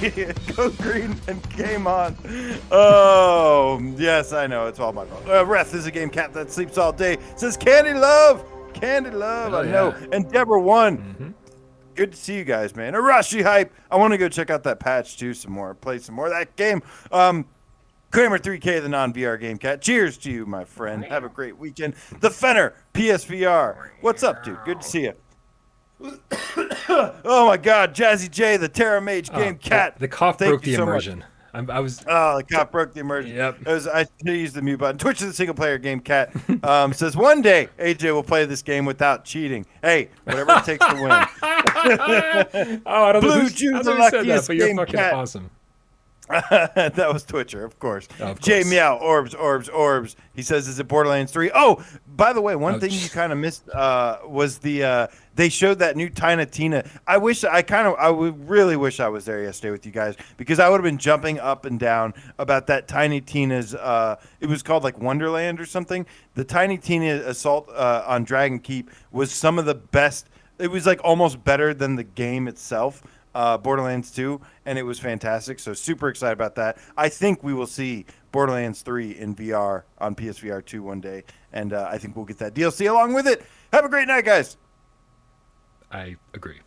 Go green and game on. Oh, yes, I know. It's all my fault. Reth is a game cat that sleeps all day. Says, Candy Love. Candy Love. I know. And Deborah won. Mm-hmm. Good to see you guys, man. Arashi Hype. I want to go check out that patch, too, some more. Play some more of that game. Kramer 3K, the non-VR game cat. Cheers to you, my friend. Have a great weekend. The Fenner, PSVR. What's up, dude? Good to see you. Oh, my God. Jazzy J, the Terra Mage game cat. The cough broke the immersion. The cough broke the immersion. Yep. I used the mute button. Twitch is the single-player game cat. Says, one day, AJ will play this game without cheating. Hey, whatever it takes to win. I don't Blue Jew, the luckiest but you're game fucking cat. Awesome. That was Twitcher, of course. Jay Meow, Orbs. He says, is it Borderlands 3? Oh, by the way, one thing you kind of missed was they showed that new Tiny Tina. I would really wish I was there yesterday with you guys, because I would have been jumping up and down about that Tiny Tina's, it was called like Wonderland or something. The Tiny Tina assault on Dragon Keep was some of the best. It was like almost better than the game itself. Borderlands 2, and it was fantastic. So super excited about that. I think we will see Borderlands 3 in VR on PSVR 2 one day, and I think we'll get that DLC along with it. Have a great night, guys. I agree.